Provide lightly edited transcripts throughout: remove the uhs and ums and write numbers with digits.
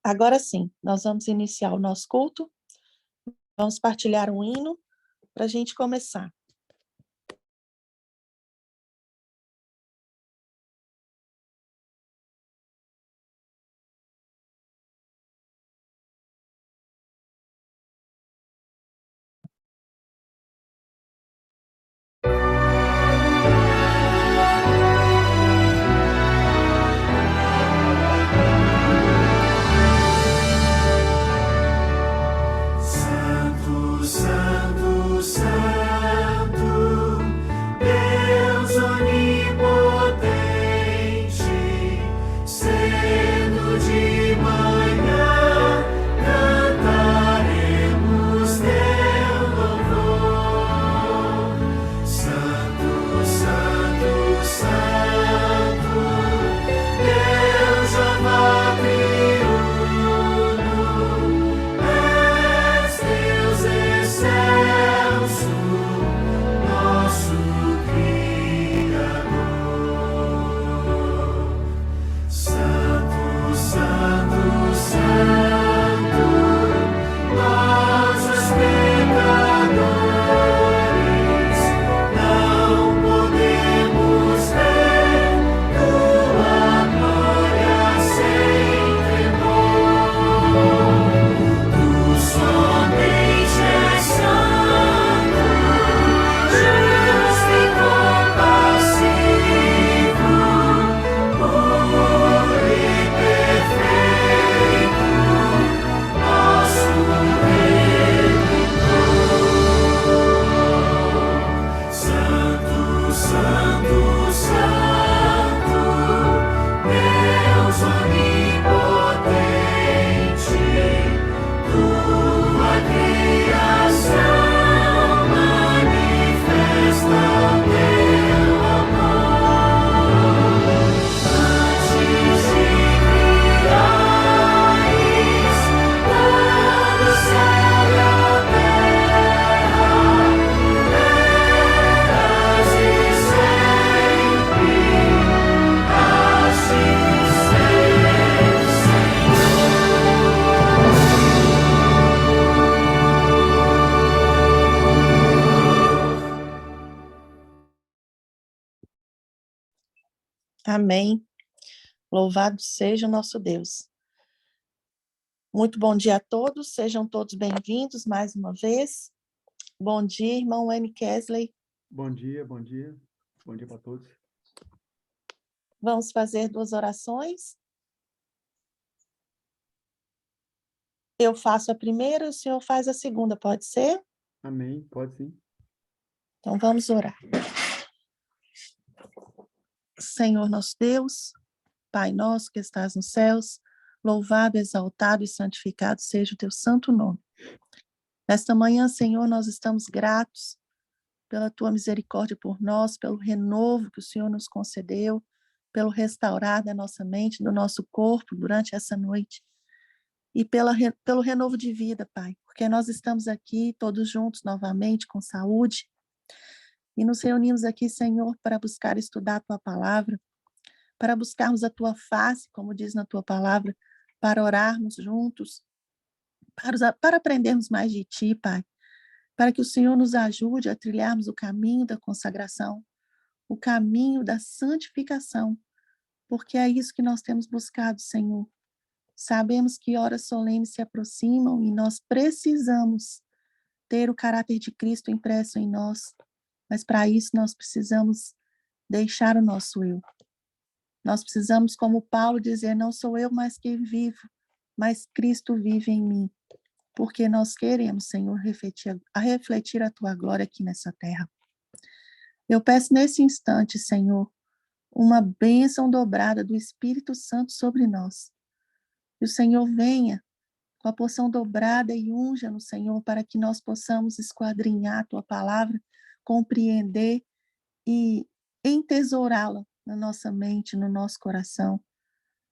Agora sim, nós vamos iniciar o nosso culto, vamos partilhar um hino para a gente começar. Santo, Santo, Santo, Deus onipotente, cedo de manhã cantaremos teu louvor. Santo, Santo, Santo, Deus Jeová triuno, és Deus excelso, nosso Criador. Santo, Santo, Santo, nós os pecadores não podemos ver tua glória sem temor. Tu somente és santo, justo e compassivo, puro e perfeito, nosso Redentor. Santo, Santo, Santo, Deus onipotente, tua criação manifesta o teu amor. Antes de criares todo o céu e a terra, eras e sempre has de ser, Amém. Louvado seja o nosso Deus. Muito bom dia a todos, sejam todos bem-vindos mais uma vez. Bom dia, irmão Wayne Kesley. Bom dia, bom dia. Bom dia para todos. Vamos fazer 2 orações. Eu faço a primeira e o senhor faz a segunda, pode ser? Amém, pode sim. Então vamos orar. Senhor nosso Deus, Pai nosso que estás nos céus, louvado, exaltado e santificado seja o teu santo nome. Nesta manhã, Senhor, nós estamos gratos pela tua misericórdia por nós, pelo renovo que o Senhor nos concedeu, pelo restaurar da nossa mente, do nosso corpo durante essa noite, e pelo renovo de vida, Pai, porque nós estamos aqui todos juntos novamente com saúde, e nos reunimos aqui, Senhor, para buscar estudar a tua palavra, para buscarmos a tua face, como diz na tua palavra, para orarmos juntos, para aprendermos mais de ti, Pai, para que o Senhor nos ajude a trilharmos o caminho da consagração, o caminho da santificação, porque é isso que nós temos buscado, Senhor. Sabemos que horas solenes se aproximam e nós precisamos ter o caráter de Cristo impresso em nós, mas para isso nós precisamos deixar o nosso eu. Nós precisamos, como Paulo, dizer, não sou eu mais que vivo, mas Cristo vive em mim, porque nós queremos, Senhor, refletir a tua glória aqui nessa terra. Eu peço nesse instante, Senhor, uma bênção dobrada do Espírito Santo sobre nós. Que o Senhor venha com a porção dobrada e unja no Senhor para que nós possamos esquadrinhar a tua palavra, compreender e entesourá-la na nossa mente, no nosso coração.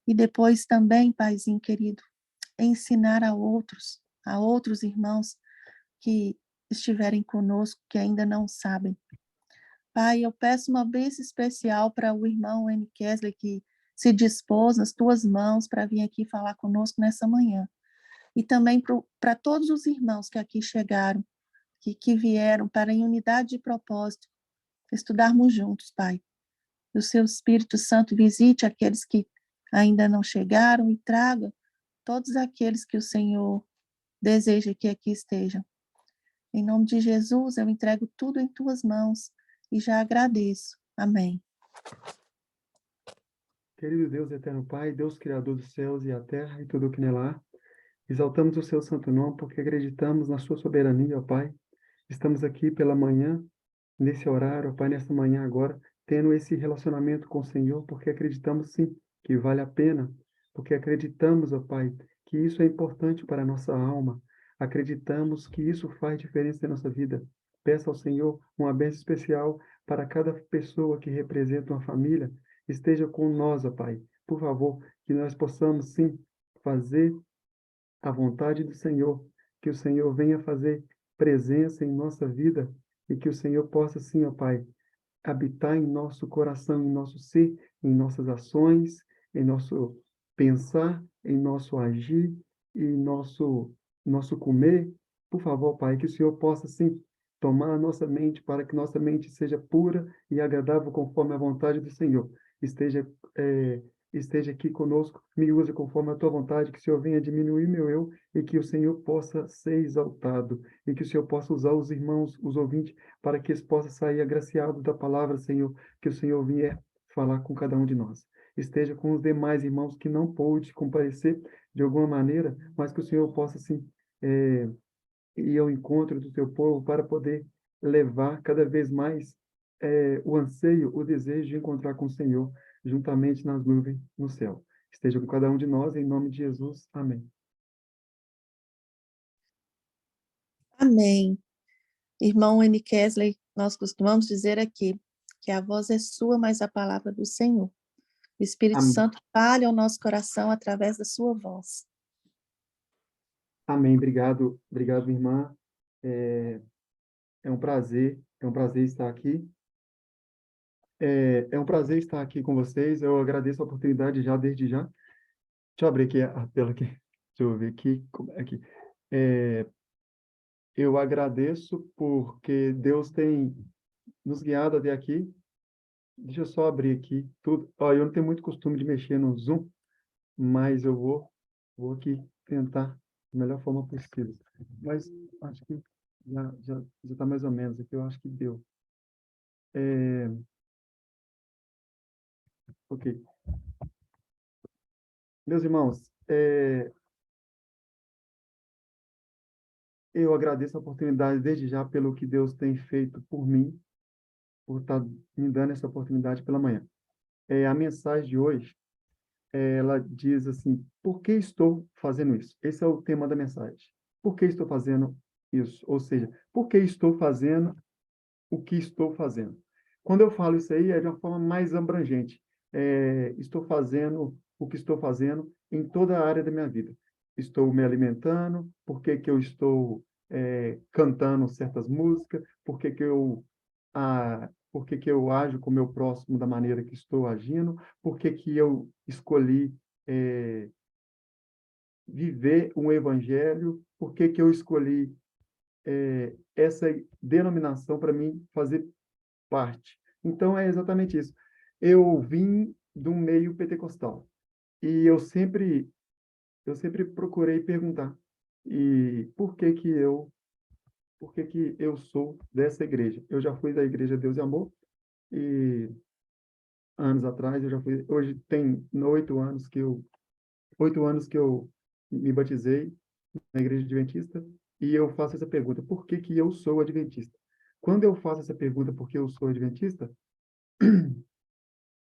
E depois também, Paizinho querido, ensinar a outros irmãos que estiverem conosco, que ainda não sabem. Pai, eu peço uma bênção especial para o irmão N. Kesley, que se dispôs nas tuas mãos para vir aqui falar conosco nessa manhã. E também para todos os irmãos que aqui chegaram, que vieram para, em unidade de propósito, estudarmos juntos, Pai. Que o seu Espírito Santo visite aqueles que ainda não chegaram e traga todos aqueles que o Senhor deseja que aqui estejam. Em nome de Jesus, eu entrego tudo em tuas mãos e já agradeço. Amém. Querido Deus, eterno Pai, Deus criador dos céus e a terra e tudo o que nela há, exaltamos o seu santo nome porque acreditamos na sua soberania, ó Pai. Estamos aqui pela manhã, nesse horário, ó Pai, nessa manhã agora, tendo esse relacionamento com o Senhor, porque acreditamos sim que vale a pena, porque acreditamos, ó Pai, que isso é importante para a nossa alma. Acreditamos que isso faz diferença na nossa vida. Peço ao Senhor uma bênção especial para cada pessoa que representa uma família. Esteja com nós, ó Pai. Por favor, que nós possamos sim fazer a vontade do Senhor, que o Senhor venha fazer presença em nossa vida e que o Senhor possa sim, ó Pai, habitar em nosso coração, em nosso ser, em nossas ações, em nosso pensar, em nosso agir, em nosso comer. Por favor, Pai, que o Senhor possa, sim, tomar a nossa mente para que nossa mente seja pura e agradável conforme a vontade do Senhor. Esteja, esteja aqui conosco, me use conforme a tua vontade, que o Senhor venha diminuir meu eu e que o Senhor possa ser exaltado e que o Senhor possa usar os irmãos, os ouvintes, para que eles possam sair agraciados da palavra, Senhor, que o Senhor vier falar com cada um de nós. Esteja com os demais irmãos que não pôde comparecer de alguma maneira, mas que o Senhor possa, sim, ir ao encontro do teu povo para poder levar cada vez mais o anseio, o desejo de encontrar com o Senhor, juntamente nas nuvens no céu. Esteja com cada um de nós, em nome de Jesus. Amém. Amém. Irmão N. Kesley, nós costumamos dizer aqui que a voz é sua, mas a palavra do Senhor. O Espírito Amém. Santo fale ao nosso coração através da sua voz. Amém. Obrigado, obrigado, é um prazer estar aqui. É um prazer estar aqui com vocês. Eu agradeço a oportunidade já, desde já. Deixa eu abrir aqui a tela aqui. Deixa eu ver aqui. Aqui. Eu agradeço porque Deus tem nos guiado até aqui. Deixa eu só abrir aqui tudo. Ó, eu não tenho muito costume de mexer no Zoom, mas eu vou aqui tentar da melhor forma possível. Mas acho que já está mais ou menos aqui. Eu acho que deu. Ok. Meus irmãos, eu agradeço a oportunidade desde já pelo que Deus tem feito por mim, por estar me dando essa oportunidade pela manhã. A mensagem de hoje, ela diz assim: por que estou fazendo isso? Esse é o tema da mensagem. Por que estou fazendo isso? Ou seja, por que estou fazendo o que estou fazendo? Quando eu falo isso aí, é de uma forma mais abrangente. Estou fazendo o que estou fazendo em toda a área da minha vida. Estou me alimentando, por que que eu estou cantando certas músicas, por que que eu ajo com o meu próximo da maneira que estou agindo, por que que eu escolhi viver um evangelho, por que que eu escolhi essa denominação para mim fazer parte. Então, é exatamente isso. Eu vim de um meio pentecostal e eu sempre procurei perguntar e por que que eu sou dessa igreja. Eu já fui da igreja Deus e Amor e anos atrás eu já fui. Hoje tem 8 anos que eu me batizei na igreja adventista e eu faço essa pergunta: por que que eu sou adventista? Quando eu faço essa pergunta, por que eu sou adventista,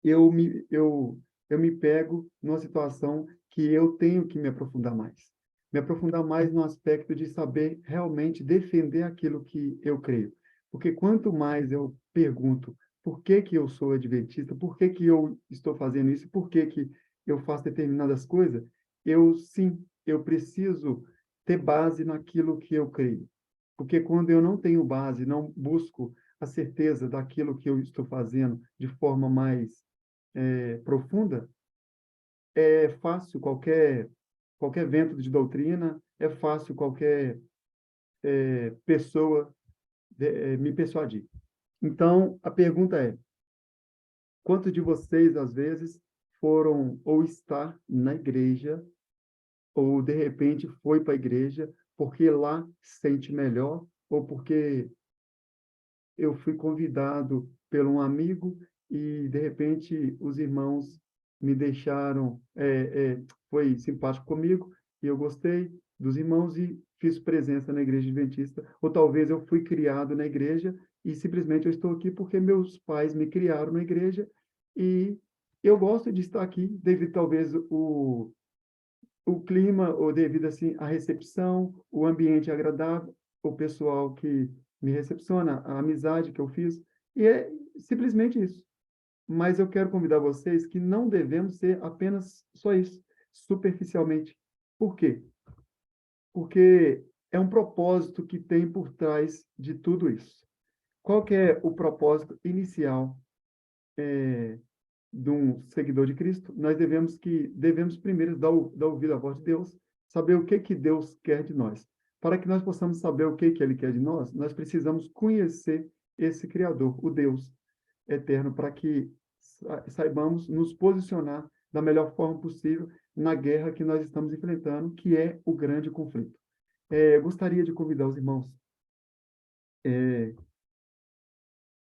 eu me pego numa situação que eu tenho que me aprofundar mais. Me aprofundar mais no aspecto de saber realmente defender aquilo que eu creio. Porque quanto mais eu pergunto por que que eu sou adventista, por que que eu estou fazendo isso, por que que eu faço determinadas coisas, eu preciso ter base naquilo que eu creio. Porque quando eu não tenho base, não busco a certeza daquilo que eu estou fazendo de forma mais profunda, é fácil qualquer vento de doutrina, é fácil qualquer pessoa me persuadir. Então, a pergunta é: quantos de vocês, às vezes, foram ou está na igreja, ou, de repente, foi para a igreja porque lá se sente melhor, ou porque eu fui convidado por um amigo e, de repente, os irmãos me deixaram, foi simpático comigo e eu gostei dos irmãos e fiz presença na igreja adventista. Ou talvez eu fui criado na igreja e simplesmente eu estou aqui porque meus pais me criaram na igreja e eu gosto de estar aqui devido talvez o clima, ou devido assim à recepção, o ambiente agradável, o pessoal que me recepciona, a amizade que eu fiz, e é simplesmente isso. Mas eu quero convidar vocês que não devemos ser apenas só isso, superficialmente. Por quê? Porque é um propósito que tem por trás de tudo isso. Qual que é o propósito inicial de um seguidor de Cristo? Nós devemos primeiro dar ouvido à voz de Deus, saber o que Deus quer de nós. Para que nós possamos saber o que Ele quer de nós precisamos conhecer esse Criador, o Deus eterno, para que saibamos nos posicionar da melhor forma possível na guerra que nós estamos enfrentando, que é o grande conflito. Gostaria de convidar os irmãos.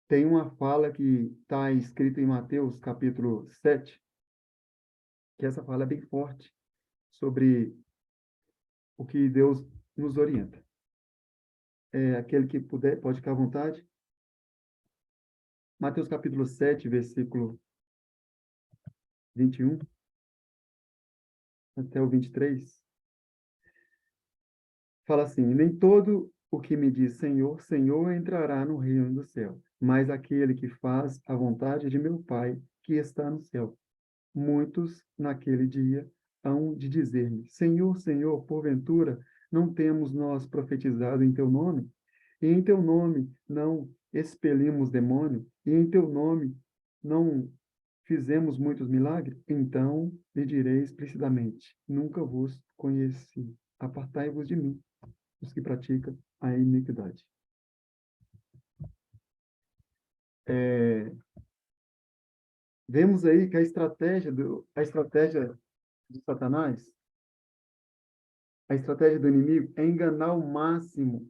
Tem uma fala que está escrita em Mateus, capítulo 7, que essa fala é bem forte sobre o que Deus nos orienta. Aquele que puder, pode ficar à vontade. Mateus capítulo 7, versículo 21 até o 23. Fala assim: nem todo o que me diz Senhor, Senhor entrará no reino do céu, mas aquele que faz a vontade de meu Pai que está no céu. Muitos naquele dia hão de dizer-me: Senhor, Senhor, porventura não temos nós profetizado em teu nome? E em teu nome não expelimos demônio? E em teu nome não fizemos muitos milagres? Então lhe direi explicitamente: nunca vos conheci. Apartai-vos de mim, os que praticam a iniquidade. Vemos aí que a estratégia de Satanás, a estratégia do inimigo é enganar o máximo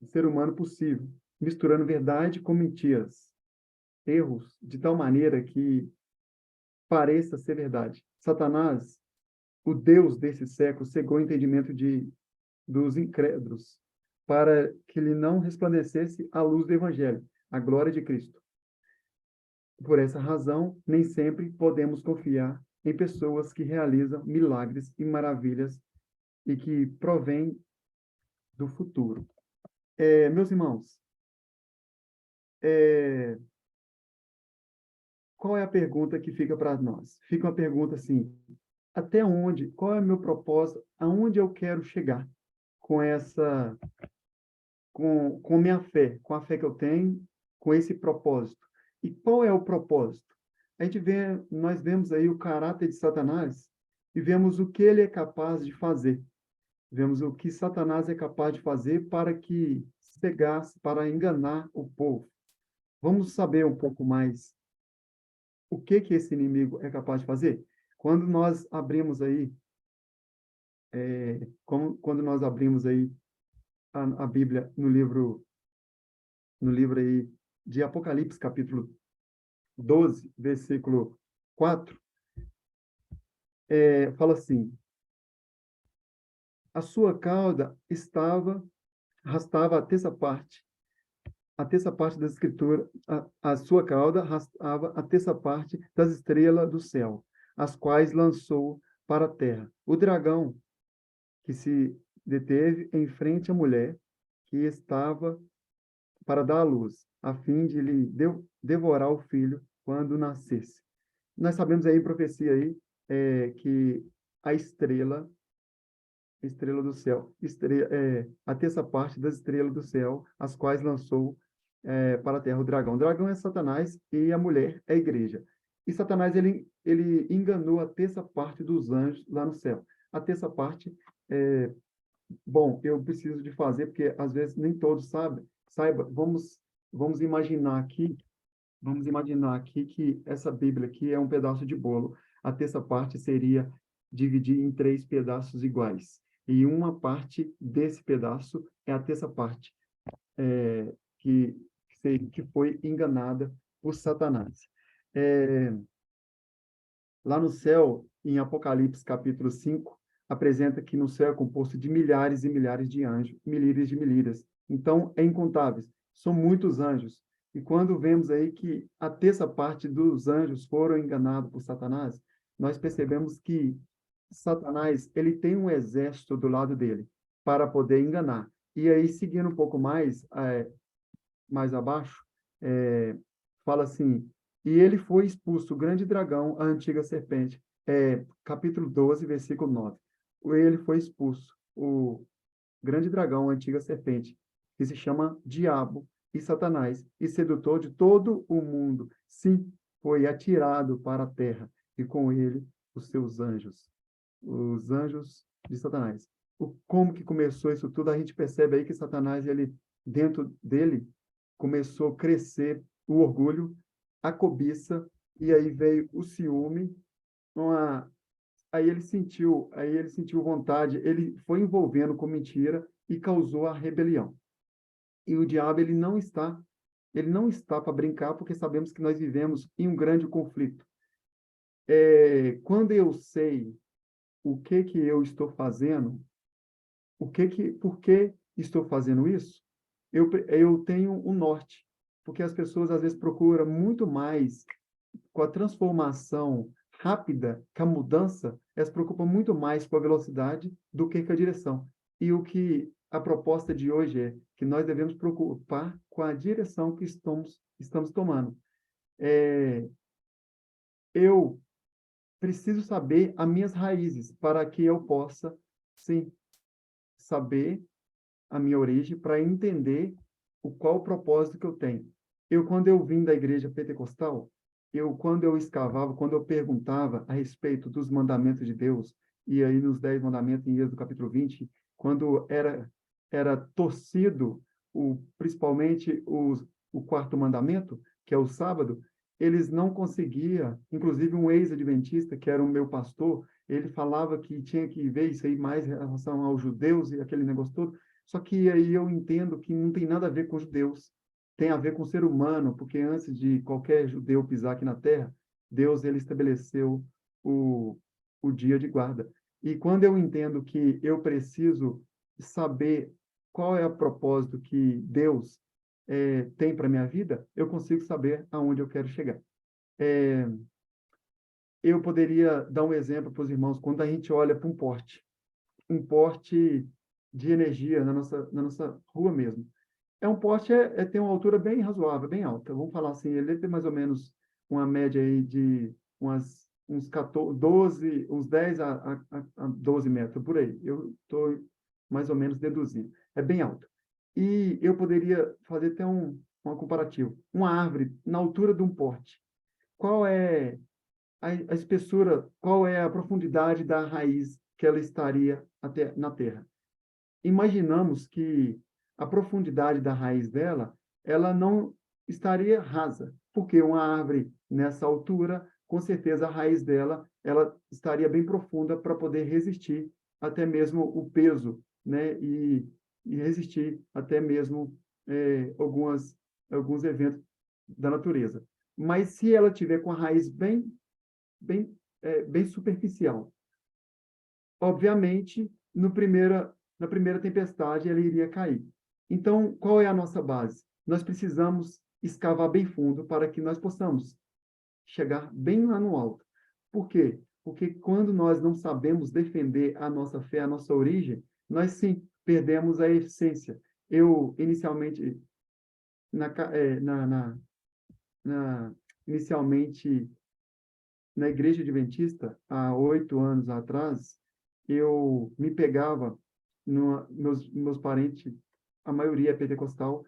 o ser humano possível, misturando verdade com mentiras, erros, de tal maneira que pareça ser verdade. Satanás, o Deus desse século, cegou o entendimento dos incrédulos, para que lhe não resplandecesse a luz do Evangelho, a glória de Cristo. Por essa razão, nem sempre podemos confiar em pessoas que realizam milagres e maravilhas e que provêm do futuro. Meus irmãos, qual é a pergunta que fica para nós? Fica uma pergunta assim: até onde? Qual é o meu propósito? Aonde eu quero chegar com com minha fé, com a fé que eu tenho, com esse propósito? E qual é o propósito? Nós vemos aí o caráter de Satanás e vemos o que ele é capaz de fazer. Vemos o que Satanás é capaz de fazer para que cegasse, para enganar o povo. Vamos saber um pouco mais o que esse inimigo é capaz de fazer? Quando nós abrimos aí, quando nós abrimos aí a Bíblia no livro aí de Apocalipse, capítulo 12, versículo 4, fala assim: a sua cauda arrastava a terça parte da escritura, a sua cauda arrastava a terça parte das estrelas do céu, as quais lançou para a terra. O dragão que se deteve em frente à mulher que estava para dar à luz, a fim de lhe devorar o filho quando nascesse. Nós sabemos aí, em profecia aí, que a estrela do céu, a terça parte das estrelas do céu, as quais lançou para a terra o dragão. O dragão é Satanás e a mulher é a igreja. E Satanás, ele enganou a terça parte dos anjos lá no céu. A terça parte, bom, eu preciso de fazer, porque às vezes nem todos saiba, vamos imaginar aqui que essa Bíblia aqui é um pedaço de bolo. A terça parte seria dividir em 3 pedaços iguais. E uma parte desse pedaço é a terça parte, que, que foi enganada por Satanás. Lá no céu, em Apocalipse capítulo 5, apresenta que no céu é composto de milhares e milhares de anjos, milhares de milhares. Então, é incontáveis. São muitos anjos. E quando vemos aí que a terça parte dos anjos foram enganados por Satanás, nós percebemos que Satanás, ele tem um exército do lado dele para poder enganar. E aí, seguindo um pouco mais abaixo, fala assim: e ele foi expulso, o grande dragão, a antiga serpente. Capítulo 12, versículo 9. Ele foi expulso, o grande dragão, a antiga serpente, que se chama Diabo e Satanás, e sedutor de todo o mundo. Sim, foi atirado para a terra, e com ele os seus anjos, os anjos de Satanás. Como que começou isso tudo? A gente percebe aí que Satanás, ele, dentro dele, começou a crescer o orgulho, a cobiça, e aí veio o ciúme, aí ele sentiu vontade, ele foi envolvendo com mentira e causou a rebelião. E o diabo, ele não está para brincar, porque sabemos que nós vivemos em um grande conflito. Quando eu sei o que eu estou fazendo, por que estou fazendo isso, eu tenho um norte, porque as pessoas às vezes procuram muito mais com a transformação rápida, com a mudança, elas se preocupam muito mais com a velocidade do que com a direção. E o que a proposta de hoje é que nós devemos preocupar com a direção que estamos tomando. Eu preciso saber as minhas raízes para que eu possa, sim, saber a minha origem, para entender qual o propósito que eu tenho. Quando eu vim da igreja pentecostal, quando eu escavava, quando eu perguntava a respeito dos mandamentos de Deus, e aí nos 10 mandamentos, em Êxodo capítulo 20, quando era torcido, principalmente o quarto mandamento, que é o sábado, eles não conseguiam, inclusive um ex-adventista, que era o meu pastor, ele falava que tinha que ver isso aí mais em relação aos judeus e aquele negócio todo. Só que aí eu entendo que não tem nada a ver com os judeus, tem a ver com o ser humano, porque antes de qualquer judeu pisar aqui na Terra, Deus, ele estabeleceu o dia de guarda. E quando eu entendo que eu preciso saber qual é o propósito que Deus tem para minha vida, eu consigo saber aonde eu quero chegar. Eu poderia dar um exemplo para os irmãos, quando a gente olha para um porte de energia na nossa rua mesmo. Um poste tem uma altura bem razoável, bem alta. Vamos falar assim, ele deve ter mais ou menos uma média aí de uns 14, 12, uns 10 a 12 metros, por aí. Eu estou mais ou menos deduzindo. É bem alto. E eu poderia fazer até um comparativo. Uma árvore na altura de um poste. Qual é a espessura, qual é a profundidade da raiz que ela estaria até na terra? Imaginamos que a profundidade da raiz dela, ela não estaria rasa, porque uma árvore nessa altura, com certeza a raiz dela, ela estaria bem profunda para poder resistir até mesmo o peso, né? E resistir até mesmo alguns eventos da natureza. Mas se ela tiver com a raiz bem superficial, obviamente, na primeira tempestade, ela iria cair. Então, qual é a nossa base? Nós precisamos escavar bem fundo para que nós possamos chegar bem lá no alto. Por quê? Porque quando nós não sabemos defender a nossa fé, a nossa origem, nós sim perdemos a essência. Eu, inicialmente, inicialmente, na igreja adventista, há 8 anos atrás, eu me pegava, meus parentes, a maioria é pentecostal,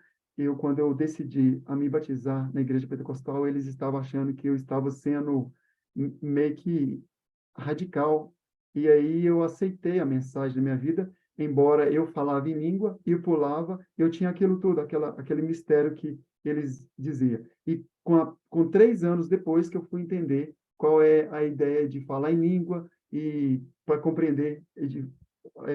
quando eu decidi a me batizar na igreja pentecostal, eles estavam achando que eu estava sendo meio que radical. E aí eu aceitei a mensagem da minha vida, embora eu falava em língua e pulava, eu tinha aquilo tudo, aquele mistério que eles diziam. E com 3 anos depois que eu fui entender qual é a ideia de falar em língua e para compreender,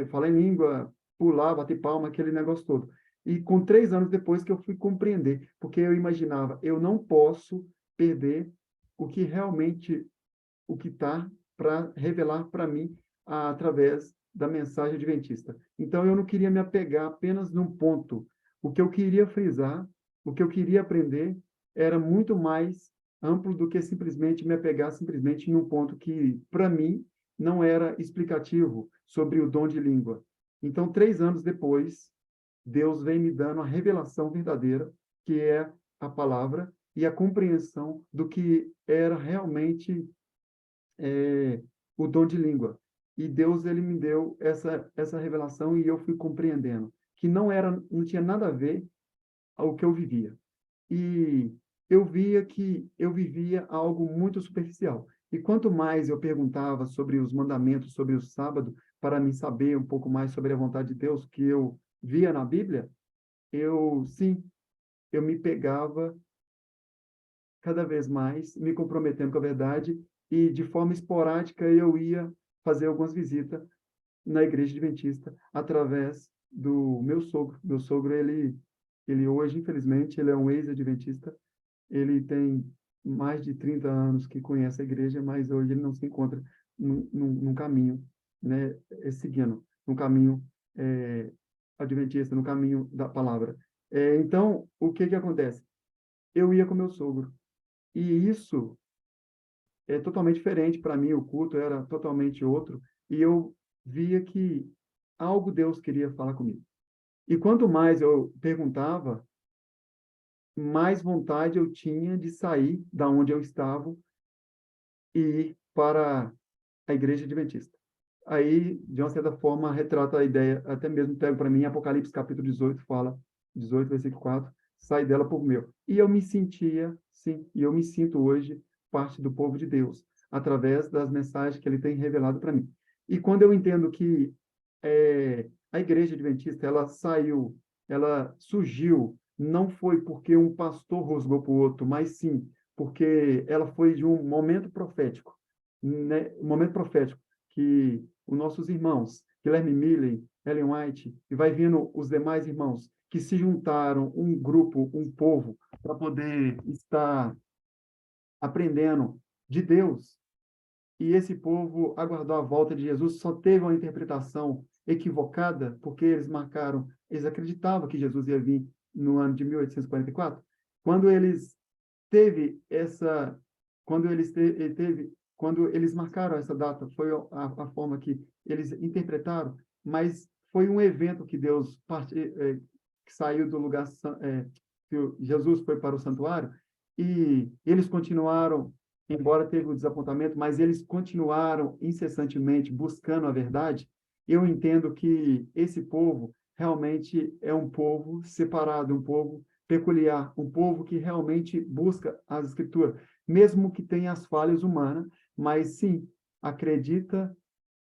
falar em língua, pular, bater palma, aquele negócio todo. E com 3 anos depois que eu fui compreender, porque eu imaginava, eu não posso perder o que realmente, o que está para revelar para mim através da mensagem adventista. Então, eu não queria me apegar apenas num ponto. O que eu queria frisar, o que eu queria aprender, era muito mais amplo do que simplesmente me apegar simplesmente em um ponto que, para mim, não era explicativo sobre o dom de língua. Então, 3 anos depois, Deus vem me dando a revelação verdadeira, que é a palavra, e a compreensão do que era realmente o dom de língua. E Deus, ele me deu essa revelação e eu fui compreendendo que não tinha nada a ver ao que eu vivia. E eu via que eu vivia algo muito superficial. E quanto mais eu perguntava sobre os mandamentos, sobre o sábado, para me saber um pouco mais sobre a vontade de Deus que eu via na Bíblia, sim, eu me pegava cada vez mais, me comprometendo com a verdade, e de forma esporádica eu ia fazer algumas visitas na igreja adventista através do meu sogro. Meu sogro, ele hoje, infelizmente, ele é um ex-adventista, ele tem mais de 30 anos que conhece a igreja, mas hoje ele não se encontra num caminho, né, seguindo, no caminho adventista, no caminho da palavra. Então, o que acontece? Eu ia com meu sogro, e isso é totalmente diferente para mim, o culto era totalmente outro, e eu via que algo Deus queria falar comigo. E quanto mais eu perguntava, mais vontade eu tinha de sair da onde eu estava e ir para a igreja adventista. Aí, de uma certa forma, retrata a ideia, até mesmo pego para mim, Apocalipse capítulo 18, fala, 18, versículo 4, sai dela por meu. E eu me sentia, sim, e eu me sinto hoje parte do povo de Deus, através das mensagens que ele tem revelado para mim. E quando eu entendo que a igreja adventista, ela surgiu, não foi porque um pastor rosgou para o outro, mas sim porque ela foi de um momento profético, né? Um momento profético que os nossos irmãos, Guilherme Miller, Ellen White, e vai vindo os demais irmãos, que se juntaram, um grupo, um povo, para poder estar aprendendo de Deus, e esse povo aguardou a volta de Jesus, só teve uma interpretação equivocada, porque eles acreditavam que Jesus ia vir no ano de 1844. Quando eles teve essa, quando eles quando eles marcaram essa data, foi a forma que eles interpretaram, mas foi um evento que Deus que saiu do lugar, que Jesus foi para o santuário, e eles continuaram, embora teve o desapontamento, mas eles continuaram incessantemente buscando a verdade. Eu entendo que esse povo realmente é um povo separado, um povo peculiar, um povo que realmente busca as escrituras, mesmo que tenha as falhas humanas, mas sim, acredita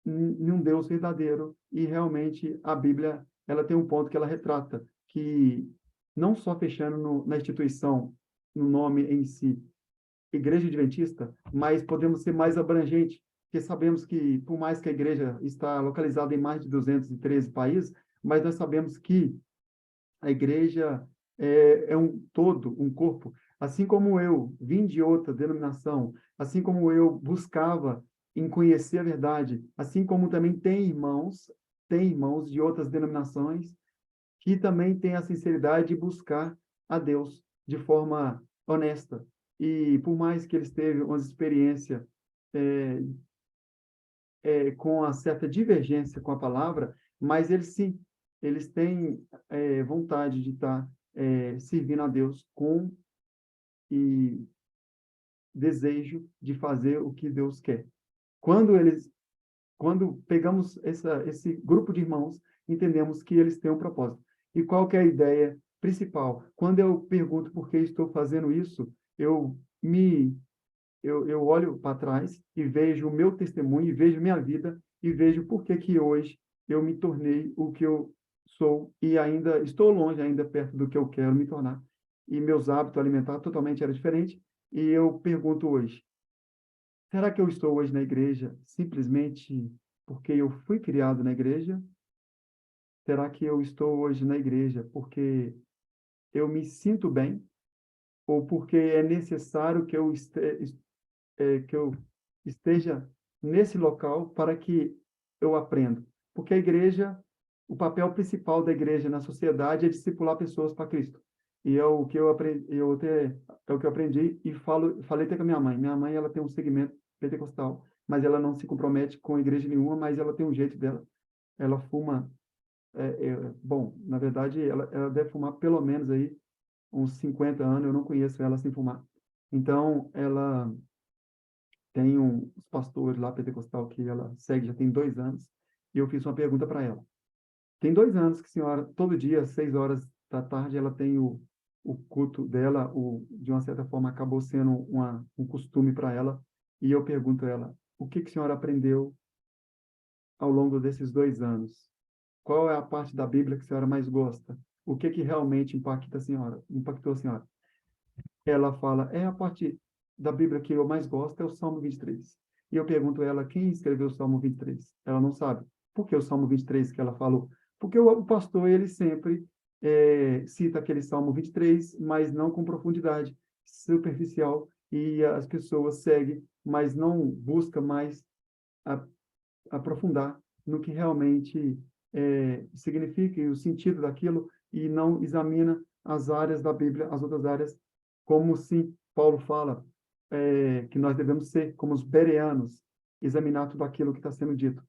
em um Deus verdadeiro, e realmente a Bíblia, ela tem um ponto que ela retrata, que não só fechando na instituição, no nome em si, Igreja Adventista, mas podemos ser mais abrangente, porque sabemos que, por mais que a igreja está localizada em mais de 213 países, mas nós sabemos que a igreja é um todo, um corpo. Assim como eu vim de outra denominação, assim como eu buscava em conhecer a verdade, assim como também tem irmãos de outras denominações que também têm a sinceridade de buscar a Deus de forma honesta. E por mais que eles tenham uma experiência é, com uma certa divergência com a palavra, mas eles sim, eles têm vontade de estar servindo a Deus com e desejo de fazer o que Deus quer. Quando pegamos esse grupo de irmãos, entendemos que eles têm um propósito. E qual que é a ideia principal. Quando eu pergunto por que estou fazendo isso, eu olho para trás e vejo o meu testemunho, e vejo minha vida, e vejo por que que hoje eu me tornei o que eu sou, e ainda estou longe, ainda perto do que eu quero me tornar. E meus hábitos alimentares totalmente eram diferentes, e eu pergunto hoje, será que eu estou hoje na igreja simplesmente porque eu fui criado na igreja? Será que eu estou hoje na igreja porque eu me sinto bem? Ou porque é necessário que eu esteja nesse local para que eu aprenda? Porque a igreja, o papel principal da igreja na sociedade é discipular pessoas para Cristo. E é o que eu aprendi, é o que eu aprendi e falei até com a minha mãe. Minha mãe, ela tem um segmento pentecostal, mas ela não se compromete com igreja nenhuma, mas ela tem um jeito dela. Ela fuma, bom, na verdade, ela deve fumar pelo menos aí uns 50 anos, eu não conheço ela sem fumar. Então, ela tem uns pastores lá pentecostal que ela segue já tem 2 anos, e eu fiz uma pergunta para ela. Tem 2 anos que a senhora, todo dia, às 6 horas da tarde, ela tem o culto dela, de uma certa forma acabou sendo um costume para ela, e eu pergunto a ela, o que que a senhora aprendeu ao longo desses 2 anos? Qual é a parte da Bíblia que a senhora mais gosta? O que que realmente impactou a senhora? Ela fala, a parte da Bíblia que eu mais gosto é o Salmo 23. E eu pergunto a ela, quem escreveu o Salmo 23? Ela não sabe. Por que o Salmo 23 que ela falou? Porque o pastor, ele sempre cita aquele Salmo 23, mas não com profundidade, superficial, e as pessoas seguem, mas não buscam mais a, aprofundar no que realmente significa e o sentido daquilo, e não examina as áreas da Bíblia, as outras áreas, como sim Paulo fala, que nós devemos ser como os bereanos, examinar tudo aquilo que está sendo dito.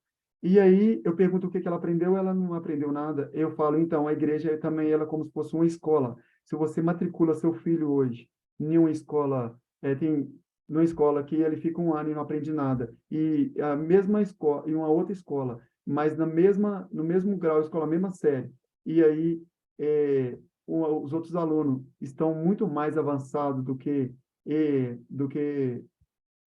E aí eu pergunto o que ela aprendeu, ela não aprendeu nada. Eu falo, então, a igreja também ela é como se fosse uma escola. Se você matricula seu filho hoje em uma escola, tem numa escola que ele fica 1 ano e não aprende nada, e a mesma escola, em uma outra escola, mas no mesmo grau, escola, mesma série, e aí os outros alunos estão muito mais avançados do que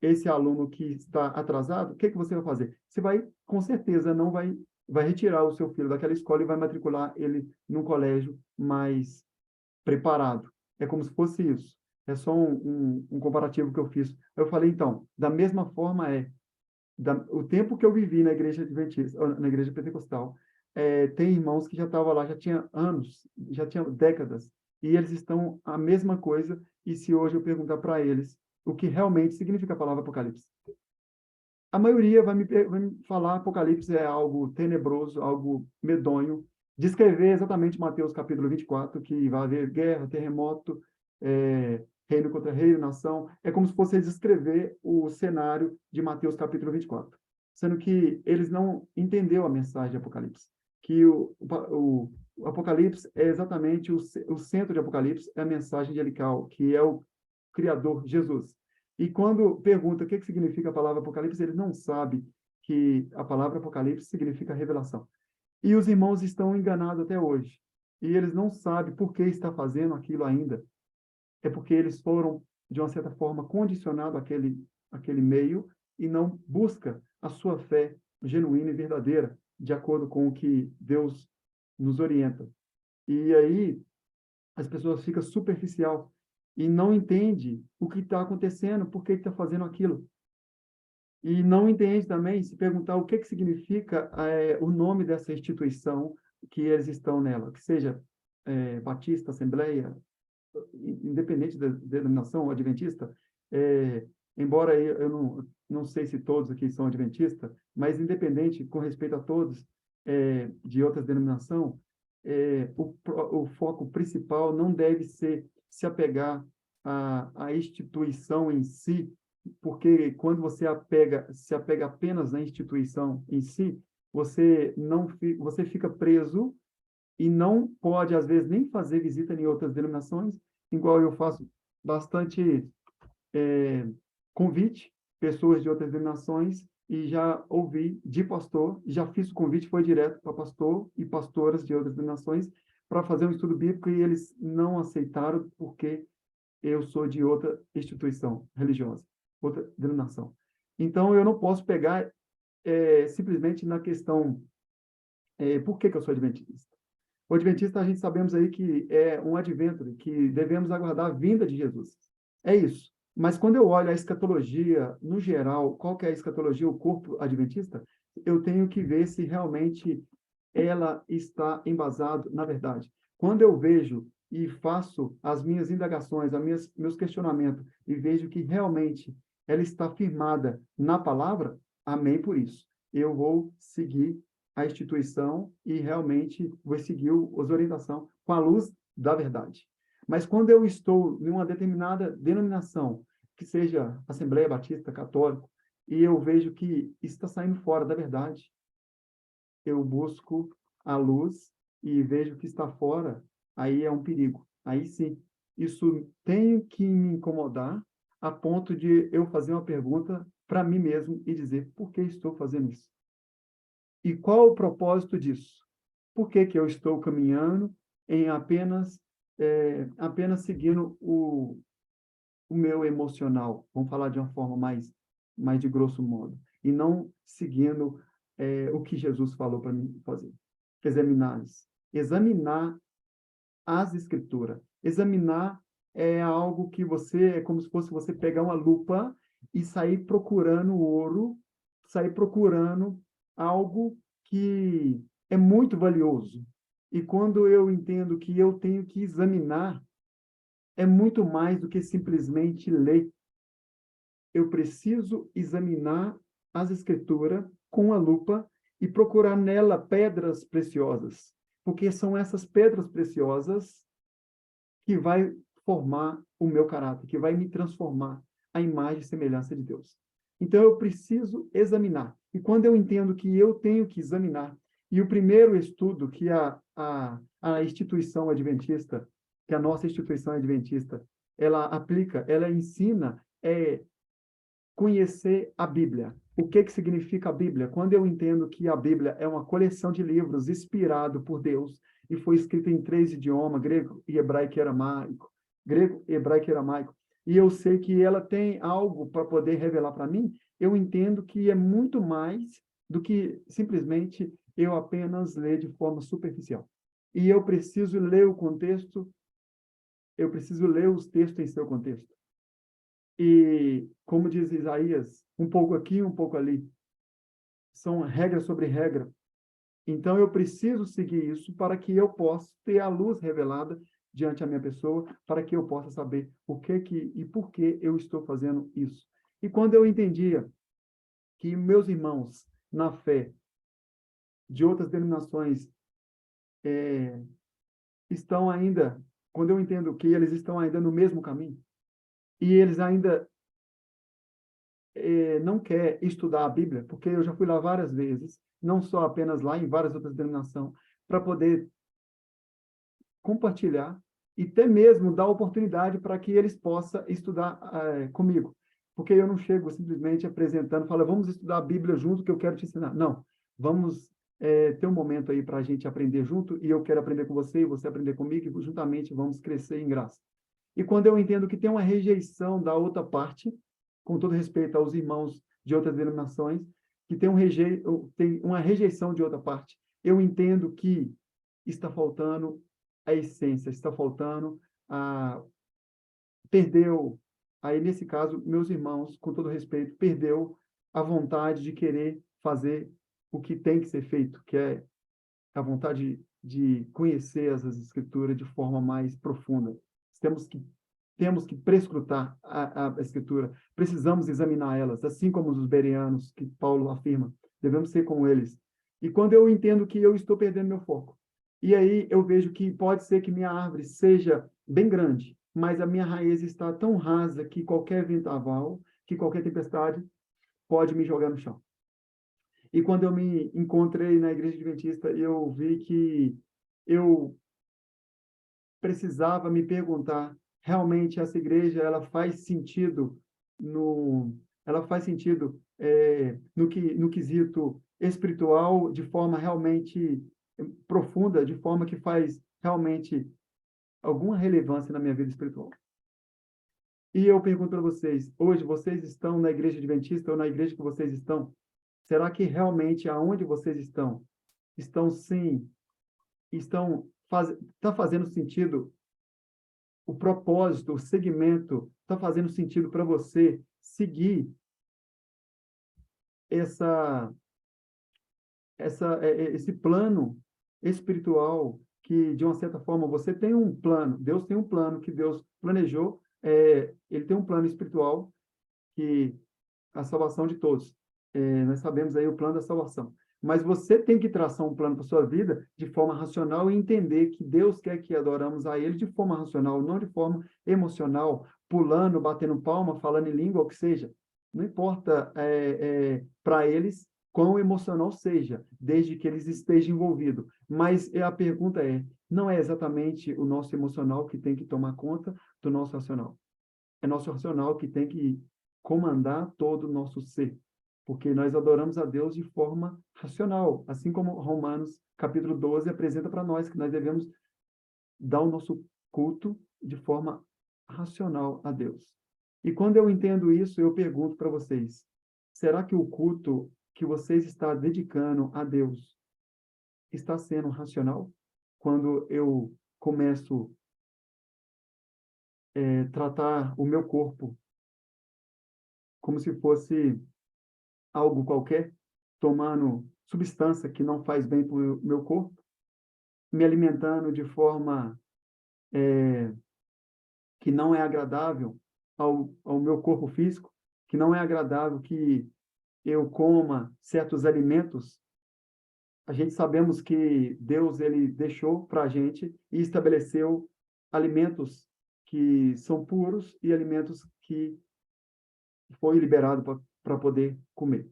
esse aluno que está atrasado, o que que você vai fazer? Você vai, com certeza, não vai retirar o seu filho daquela escola e vai matricular ele num colégio mais preparado. É como se fosse isso. É só um comparativo que eu fiz. Eu falei, então, da mesma forma o tempo que eu vivi na igreja adventista, na igreja pentecostal, tem irmãos que já estavam lá, já tinha anos, já tinha décadas, e eles estão a mesma coisa, e se hoje eu perguntar para eles o que realmente significa a palavra Apocalipse, a maioria vai me falar Apocalipse é algo tenebroso, algo medonho, descrever exatamente Mateus capítulo 24, que vai haver guerra, terremoto, reino contra reino, nação. É como se fosse descrever o cenário de Mateus capítulo 24, sendo que eles não entenderam a mensagem de Apocalipse, que o Apocalipse é exatamente o centro de Apocalipse, é a mensagem angelical, que é o Criador, Jesus. E quando pergunta o que significa a palavra Apocalipse, eles não sabem que a palavra Apocalipse significa revelação. E os irmãos estão enganados até hoje. E eles não sabem por que está fazendo aquilo ainda. É porque eles foram, de uma certa forma, condicionados àquele meio e não busca a sua fé genuína e verdadeira, de acordo com o que Deus nos orienta. E aí as pessoas ficam superficial e não entende o que está acontecendo, por que está fazendo aquilo. E não entende também se perguntar o que significa o nome dessa instituição que eles estão nela, que seja Batista, Assembleia, independente da denominação adventista, embora eu não sei se todos aqui são adventistas, mas independente, com respeito a todos, de outras denominações, o foco principal não deve ser se apegar à instituição em si, porque quando você se apega apenas na instituição em si, você fica preso e não pode, às vezes, nem fazer visita em outras denominações, igual eu faço bastante convite, pessoas de outras denominações, e já ouvi de pastor, já fiz o convite, foi direto para pastor e pastoras de outras denominações, para fazer um estudo bíblico e eles não aceitaram porque eu sou de outra instituição religiosa, outra denominação. Então, eu não posso pegar simplesmente na questão por que eu sou adventista. O adventista, a gente sabemos aí que é um advento, que devemos aguardar a vinda de Jesus. É isso. Mas quando eu olho a escatologia, no geral, qual que é a escatologia, o corpo adventista, eu tenho que ver se realmente ela está embasada na verdade. Quando eu vejo e faço as minhas indagações, meus questionamentos, e vejo que realmente ela está firmada na palavra, amém por isso. Eu vou seguir a instituição e realmente vou seguir as orientações com a luz da verdade. Mas quando eu estou em uma determinada denominação, que seja Assembleia Batista, Católico, e eu vejo que está saindo fora da verdade, eu busco a luz e vejo que está fora, aí é um perigo. Aí sim, isso tem que me incomodar a ponto de eu fazer uma pergunta para mim mesmo e dizer por que estou fazendo isso? E qual o propósito disso? Por que que eu estou caminhando em apenas seguindo o meu emocional? Vamos falar de uma forma mais de grosso modo. E não seguindo o que Jesus falou para mim fazer. Examinar as escrituras. Examinar é algo que é como se fosse você pegar uma lupa e sair procurando ouro, sair procurando algo que é muito valioso. E quando eu entendo que eu tenho que examinar, é muito mais do que simplesmente ler. Eu preciso examinar as escrituras com a lupa e procurar nela pedras preciosas, porque são essas pedras preciosas que vai formar o meu caráter, que vai me transformar à imagem e semelhança de Deus. Então, eu preciso examinar. E quando eu entendo que eu tenho que examinar, e o primeiro estudo que a instituição adventista, que a nossa instituição adventista, ela aplica, ela ensina, conhecer a Bíblia. O que significa a Bíblia? Quando eu entendo que a Bíblia é uma coleção de livros inspirado por Deus e foi escrita em 3 idiomas, grego, hebraico e aramaico, e eu sei que ela tem algo para poder revelar para mim, eu entendo que é muito mais do que simplesmente eu apenas ler de forma superficial. E eu preciso ler o contexto, eu preciso ler os textos em seu contexto. E, como diz Isaías, um pouco aqui, um pouco ali. São regra sobre regra. Então, eu preciso seguir isso para que eu possa ter a luz revelada diante da minha pessoa, para que eu possa saber o que e por que eu estou fazendo isso. E quando eu entendia que meus irmãos na fé de outras denominações estão ainda, quando eu entendo que eles estão ainda no mesmo caminho, e eles ainda não quer estudar a Bíblia, porque eu já fui lá várias vezes, não só apenas lá, em várias outras denominações, para poder compartilhar e até mesmo dar oportunidade para que eles possam estudar comigo. Porque eu não chego simplesmente apresentando, falo, vamos estudar a Bíblia junto que eu quero te ensinar. Não, vamos ter um momento aí para a gente aprender junto e eu quero aprender com você e você aprender comigo e juntamente vamos crescer em graça. E quando eu entendo que tem uma rejeição da outra parte, com todo respeito aos irmãos de outras denominações, que tem uma rejeição de outra parte, eu entendo que está faltando a essência, está faltando perdeu, aí nesse caso, meus irmãos, com todo respeito, perdeu a vontade de querer fazer o que tem que ser feito, que é a vontade de conhecer as escrituras de forma mais profunda. Temos que prescrutar a escritura, precisamos examinar elas, assim como os bereanos, que Paulo afirma, devemos ser como eles. E quando eu entendo que eu estou perdendo meu foco, e aí eu vejo que pode ser que minha árvore seja bem grande, mas a minha raiz está tão rasa que qualquer vendaval, que qualquer tempestade pode me jogar no chão. E quando eu me encontrei na igreja adventista, eu vi que eu precisava me perguntar, realmente essa igreja ela faz sentido no quesito espiritual de forma realmente profunda, de forma que faz realmente alguma relevância na minha vida espiritual. E eu pergunto para vocês, hoje vocês estão na igreja adventista ou na igreja que vocês estão? Será que realmente aonde vocês estão sim, está fazendo sentido o propósito, o segmento, está fazendo sentido para você seguir essa, esse plano espiritual que, de uma certa forma, você tem um plano, Deus tem um plano que Deus planejou, ele tem um plano espiritual que a salvação de todos. Nós sabemos aí o plano da salvação. Mas você tem que traçar um plano para sua vida de forma racional e entender que Deus quer que adoramos a Ele de forma racional, não de forma emocional, pulando, batendo palma, falando em língua, o que seja. Não importa para eles quão emocional seja, desde que eles estejam envolvidos. Mas a pergunta não é exatamente o nosso emocional que tem que tomar conta do nosso racional. É nosso racional que tem que comandar todo o nosso ser, porque nós adoramos a Deus de forma racional, assim como Romanos capítulo 12 apresenta para nós que nós devemos dar o nosso culto de forma racional a Deus. E quando eu entendo isso, eu pergunto para vocês, será que o culto que vocês estão dedicando a Deus está sendo racional? Quando eu começo a tratar o meu corpo como se fosse algo qualquer, tomando substância que não faz bem para o meu corpo, me alimentando de forma que não é agradável ao meu corpo físico, que não é agradável que eu coma certos alimentos. A gente sabemos que Deus ele deixou para a gente e estabeleceu alimentos que são puros e alimentos que foi liberado para poder comer.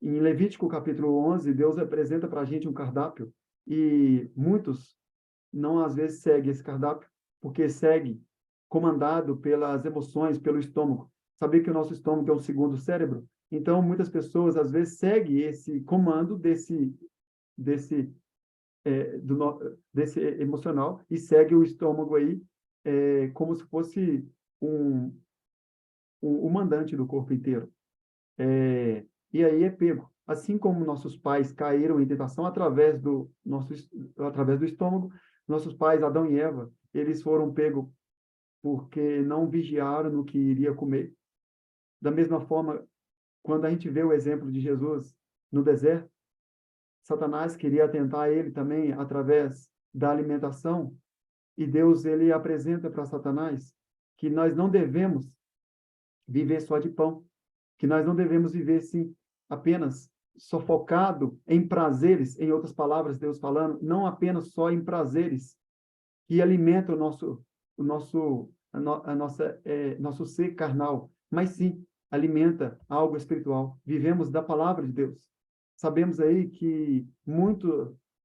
Em Levítico capítulo 11, Deus apresenta para a gente um cardápio e muitos não às vezes seguem esse cardápio porque segue comandado pelas emoções, pelo estômago. Sabia que o nosso estômago é o segundo cérebro? Então, muitas pessoas às vezes seguem esse comando desse desse emocional e segue o estômago aí como se fosse o mandante do corpo inteiro. E aí é pego. Assim como nossos pais caíram em tentação através do estômago, nossos pais, Adão e Eva, eles foram pegos porque não vigiaram no que iria comer. Da mesma forma, quando a gente vê o exemplo de Jesus no deserto, Satanás queria tentar ele também através da alimentação, e Deus ele apresenta para Satanás que nós não devemos viver só de pão, que nós não devemos viver, sim, apenas só focado em prazeres, em outras palavras, Deus falando, não apenas só em prazeres que alimentam nosso ser carnal, mas sim alimenta algo espiritual. Vivemos da palavra de Deus. Sabemos aí que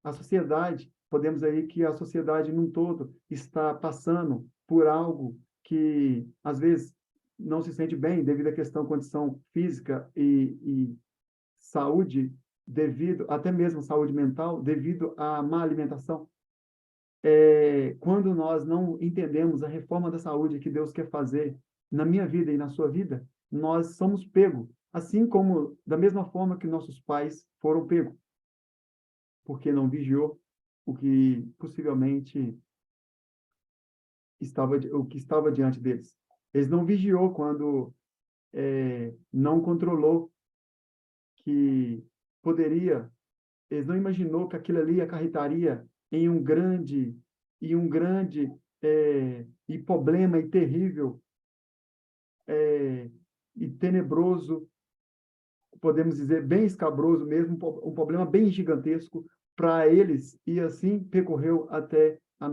a sociedade, podemos aí que a sociedade num todo está passando por algo que às vezes não se sente bem devido à condição física e saúde, até mesmo saúde mental, devido à má alimentação. Quando nós não entendemos a reforma da saúde que Deus quer fazer na minha vida e na sua vida, nós somos pegos, assim como da mesma forma que nossos pais foram pegos, porque não vigiou o que possivelmente estava diante deles. Eles não vigiou quando não controlou que poderia, eles não imaginou que aquilo ali acarretaria em um grande e problema e terrível e tenebroso, podemos dizer bem escabroso mesmo, um problema bem gigantesco para eles, e assim percorreu até a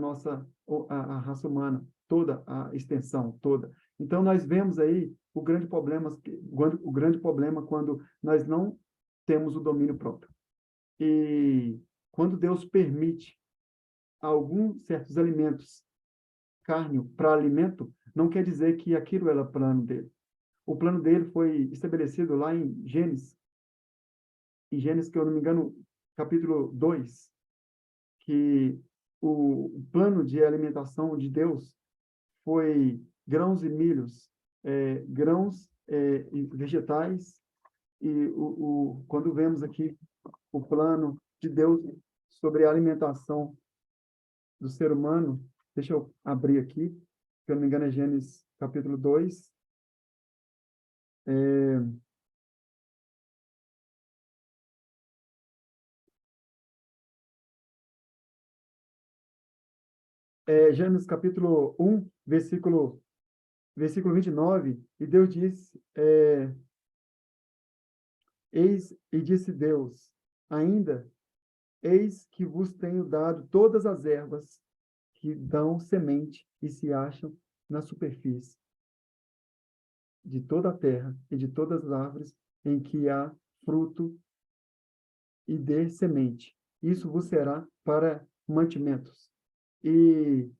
raça humana, toda a extensão toda. Então nós vemos aí o grande problema quando nós não temos o domínio próprio. E quando Deus permite alguns certos alimentos, carne para alimento, não quer dizer que aquilo era o plano dele. O plano dele foi estabelecido lá em Gênesis, que eu não me engano, capítulo 2, que o plano de alimentação de Deus foi grãos e milhos, grãos e vegetais, e quando vemos aqui o plano de Deus sobre a alimentação do ser humano, deixa eu abrir aqui, se eu não me engano é Gênesis capítulo 2, Gênesis capítulo 1, versículo 29, e Deus diz, e disse Deus, ainda, eis que vos tenho dado todas as ervas que dão semente e se acham na superfície de toda a terra e de todas as árvores em que há fruto e dê semente. Isso vos será para mantimentos. E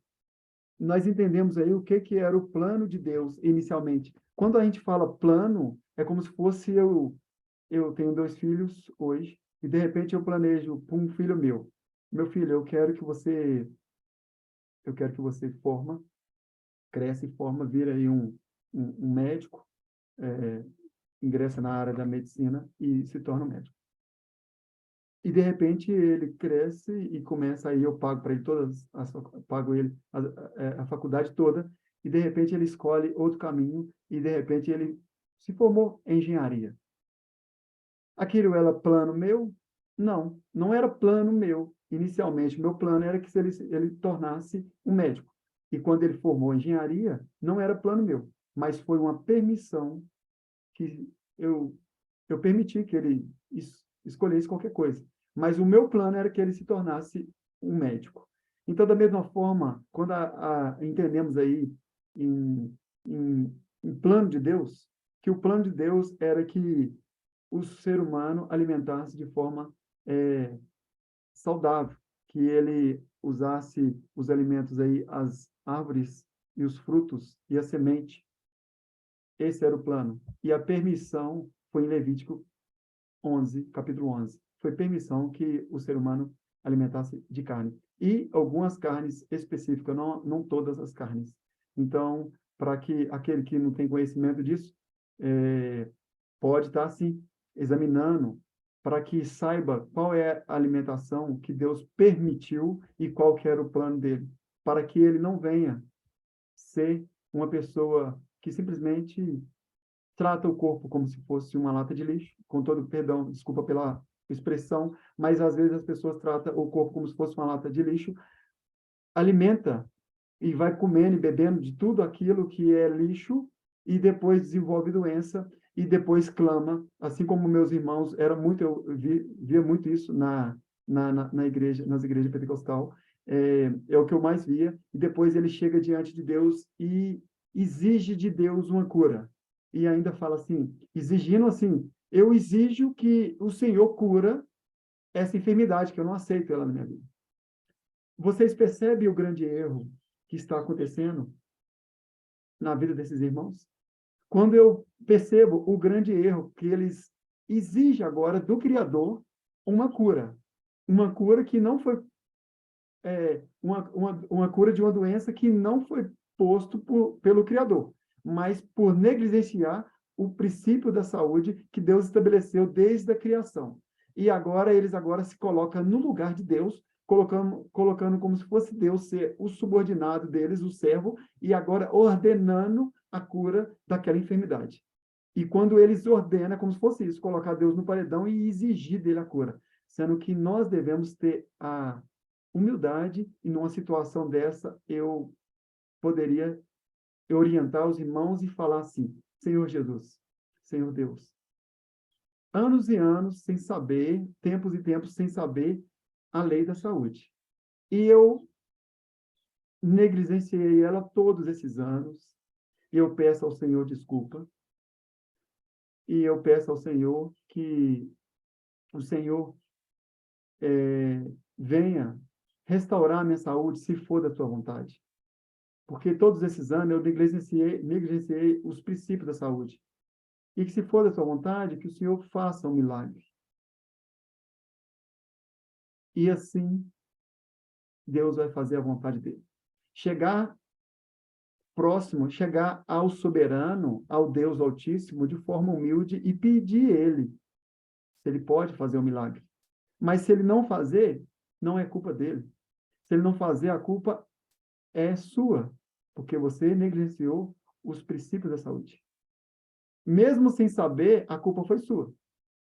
nós entendemos aí o que era o plano de Deus inicialmente. Quando a gente fala plano, é como se fosse eu tenho 2 filhos hoje, e de repente eu planejo para um filho meu. Meu filho, eu quero que você cresce e forma, vira aí um médico, ingressa na área da medicina e se torna um médico. E de repente ele cresce e começa, aí eu pago para ele pago ele a faculdade toda, e de repente ele escolhe outro caminho, e de repente ele se formou em engenharia. Aquilo era plano meu? Não, não era plano meu. Inicialmente, meu plano era que ele tornasse um médico. E quando ele formou engenharia, não era plano meu, mas foi uma permissão que eu permiti que ele escolhesse qualquer coisa. Mas o meu plano era que ele se tornasse um médico. Então, da mesma forma, quando entendemos aí em plano de Deus, que o plano de Deus era que o ser humano alimentasse de forma saudável, que ele usasse os alimentos aí, as árvores e os frutos e a semente. Esse era o plano. E a permissão foi em Levítico 11, capítulo 11. Foi permissão que o ser humano alimentasse de carne. E algumas carnes específicas, não todas as carnes. Então, para que aquele que não tem conhecimento disso, pode estar, sim, examinando para que saiba qual é a alimentação que Deus permitiu e qual que era o plano dele, para que ele não venha ser uma pessoa que simplesmente trata o corpo como se fosse uma lata de lixo, com todo perdão, desculpa pela expressão, mas às vezes as pessoas tratam o corpo como se fosse uma lata de lixo, alimenta e vai comendo e bebendo de tudo aquilo que é lixo e depois desenvolve doença e depois clama, assim como meus irmãos, eu via muito isso na igreja, nas igrejas pentecostal, é o que eu mais via, e depois ele chega diante de Deus e exige de Deus uma cura. E ainda fala assim, exigindo assim, eu exijo que o Senhor cura essa enfermidade, que eu não aceito ela na minha vida. Vocês percebem o grande erro que está acontecendo na vida desses irmãos? Quando eu percebo o grande erro que eles exigem agora do Criador uma cura que não foi uma cura de uma doença que não foi posto pelo Criador, mas por negligenciar o princípio da saúde que Deus estabeleceu desde a criação. E agora eles se colocam no lugar de Deus, colocando como se fosse Deus ser o subordinado deles, o servo, e agora ordenando a cura daquela enfermidade. E quando eles ordenam, é como se fosse isso, colocar Deus no paredão e exigir dele a cura. Sendo que nós devemos ter a humildade, e numa situação dessa, eu poderia orientar os irmãos e falar assim, Senhor Jesus, Senhor Deus, anos e anos sem saber, tempos e tempos sem saber a lei da saúde. E eu negligenciei ela todos esses anos, e eu peço ao Senhor desculpa, e eu peço ao Senhor que o Senhor venha restaurar a minha saúde, se for da tua vontade. Porque todos esses anos eu negligenciei os princípios da saúde. E que, se for da tua vontade, que o Senhor faça um milagre. E assim, Deus vai fazer a vontade dele. Chegar próximo, chegar ao soberano, ao Deus Altíssimo, de forma humilde e pedir ele se ele pode fazer o milagre. Mas se ele não fazer, não é culpa dele. Se ele não fazer, a culpa é sua, porque você negligenciou os princípios da saúde. Mesmo sem saber, a culpa foi sua.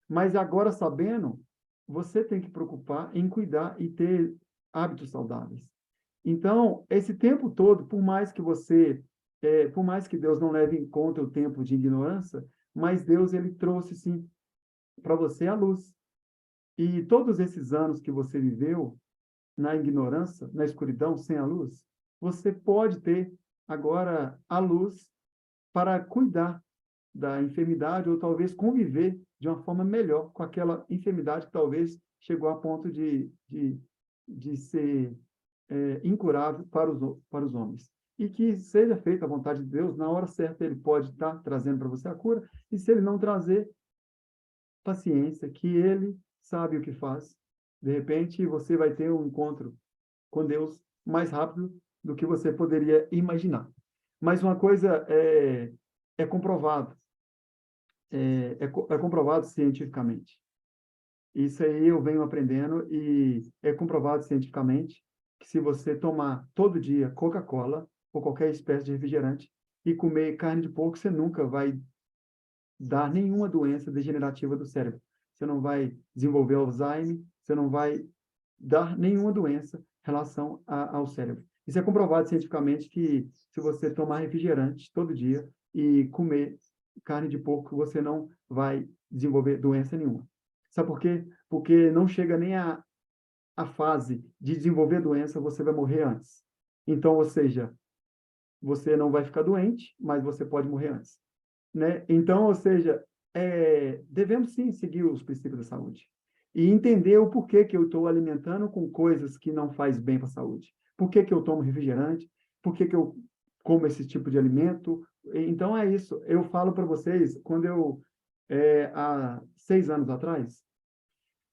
Mas agora sabendo, você tem que preocupar em cuidar e ter hábitos saudáveis. Então, esse tempo todo, por mais que por mais que Deus não leve em conta o tempo de ignorância, mas Deus, ele trouxe, sim, para você a luz. E todos esses anos que você viveu na ignorância, na escuridão, sem a luz, você pode ter agora a luz para cuidar da enfermidade ou talvez conviver de uma forma melhor com aquela enfermidade que talvez chegou a ponto de ser incurável para os homens. E que seja feita a vontade de Deus, na hora certa ele pode estar trazendo para você a cura, e se ele não trazer, paciência, que ele sabe o que faz. De repente, você vai ter um encontro com Deus mais rápido do que você poderia imaginar. Mas uma coisa é comprovado, é comprovado cientificamente. Isso aí eu venho aprendendo e é comprovado cientificamente que se você tomar todo dia Coca-Cola ou qualquer espécie de refrigerante e comer carne de porco, você nunca vai dar nenhuma doença degenerativa do cérebro. Você não vai desenvolver Alzheimer, você não vai dar nenhuma doença em relação ao cérebro. Isso é comprovado cientificamente que se você tomar refrigerante todo dia e comer carne de porco, você não vai desenvolver doença nenhuma. Sabe por quê? Porque não chega nem a fase de desenvolver doença, você vai morrer antes. Então, ou seja, você não vai ficar doente, mas você pode morrer antes. Né? Então, ou seja, devemos sim seguir os princípios da saúde e entender o porquê que eu estou alimentando com coisas que não faz bem para a saúde. Por que que eu tomo refrigerante? Por que que eu como esse tipo de alimento? Então, é isso. Eu falo para vocês, quando há 6 anos atrás,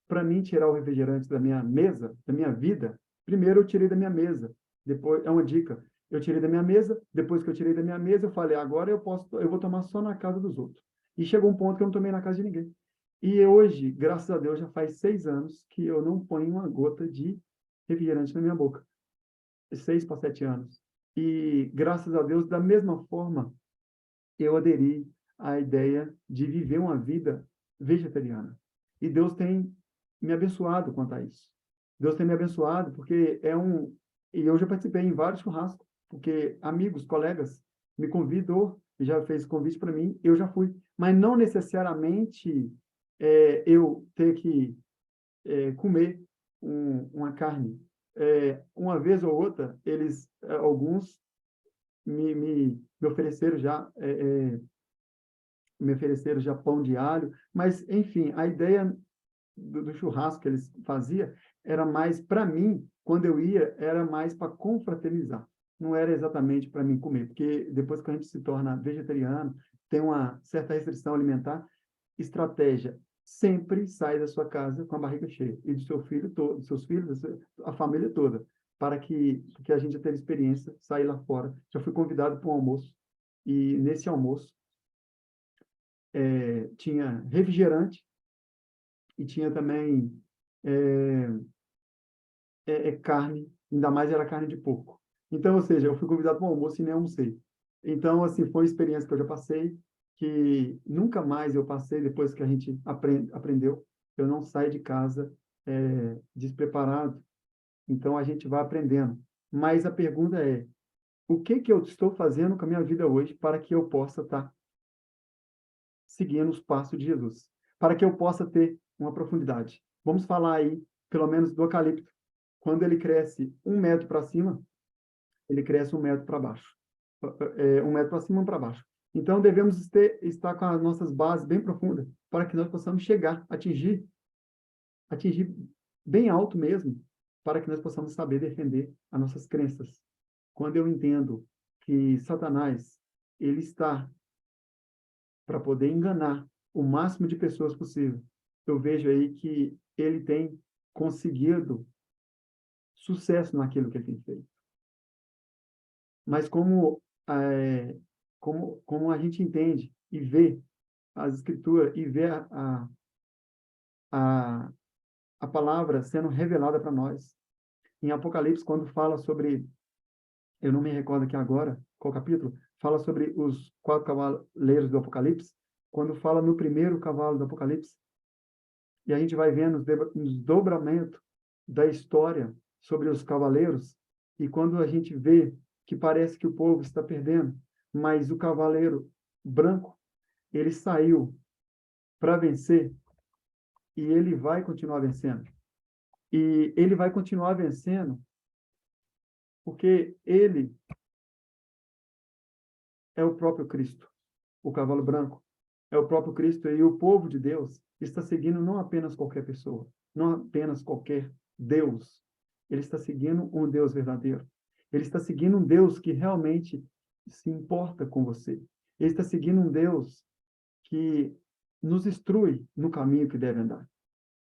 para mim tirar o refrigerante da minha mesa, da minha vida, primeiro eu tirei da minha mesa. Depois, é uma dica, eu tirei da minha mesa, depois que eu tirei da minha mesa, eu falei, agora eu vou tomar só na casa dos outros. E chegou um ponto que eu não tomei na casa de ninguém. E hoje, graças a Deus, já faz 6 anos que eu não ponho uma gota de refrigerante na minha boca. 6 para 7 anos. E, graças a Deus, da mesma forma, eu aderi à ideia de viver uma vida vegetariana. E Deus tem me abençoado quanto a isso. Deus tem me abençoado porque e eu já participei em vários churrascos, porque amigos, colegas me convidou, já fez convite para mim, eu já fui. Mas não necessariamente eu ter que comer uma carne. Uma vez ou outra, alguns me ofereceram já pão de alho, mas, enfim, a ideia do churrasco que eles faziam era mais, para mim, quando eu ia, era mais para confraternizar. Não era exatamente para mim comer, porque depois que a gente se torna vegetariano, tem uma certa restrição alimentar, estratégia, sempre sai da sua casa com a barriga cheia, e do seu filho todo, dos seus filhos, a família toda, porque a gente já teve experiência, sair lá fora. Já fui convidado para um almoço, e nesse almoço tinha refrigerante, e tinha também carne, ainda mais era carne de porco. Então, ou seja, eu fui convidado para um almoço e nem almocei. Então, assim, foi uma experiência que eu já passei, que nunca mais eu passei depois que a gente aprendeu. Eu não saio de casa despreparado. Então, a gente vai aprendendo. Mas a pergunta é, o que que eu estou fazendo com a minha vida hoje para que eu possa estar seguindo os passos de Jesus? Para que eu possa ter uma profundidade. Vamos falar aí, pelo menos, do eucalipto. Quando ele cresce 1 metro para cima, ele cresce 1 metro para baixo. 1 metro para cima e para baixo. Então, devemos estar com as nossas bases bem profundas, para que nós possamos chegar, atingir bem alto mesmo, para que nós possamos saber defender as nossas crenças. Quando eu entendo que Satanás, ele está para poder enganar o máximo de pessoas possível, eu vejo aí que ele tem conseguido sucesso naquilo que ele tem feito. Mas como a gente entende e vê as Escrituras e vê a palavra sendo revelada para nós. Em Apocalipse, quando fala sobre, eu não me recordo aqui agora, qual capítulo, fala sobre os 4 cavaleiros do Apocalipse, quando fala no primeiro cavalo do Apocalipse, e a gente vai vendo os desdobramentos da história sobre os cavaleiros, e quando a gente vê que parece que o povo está perdendo, mas o cavaleiro branco, ele saiu para vencer, e ele vai continuar vencendo. E ele vai continuar vencendo porque ele é o próprio Cristo. O cavalo branco é o próprio Cristo, e o povo de Deus está seguindo não apenas qualquer pessoa, não apenas qualquer Deus. Ele está seguindo um Deus verdadeiro. Ele está seguindo um Deus que realmente se importa com você. Ele está seguindo um Deus que nos instrui no caminho que deve andar.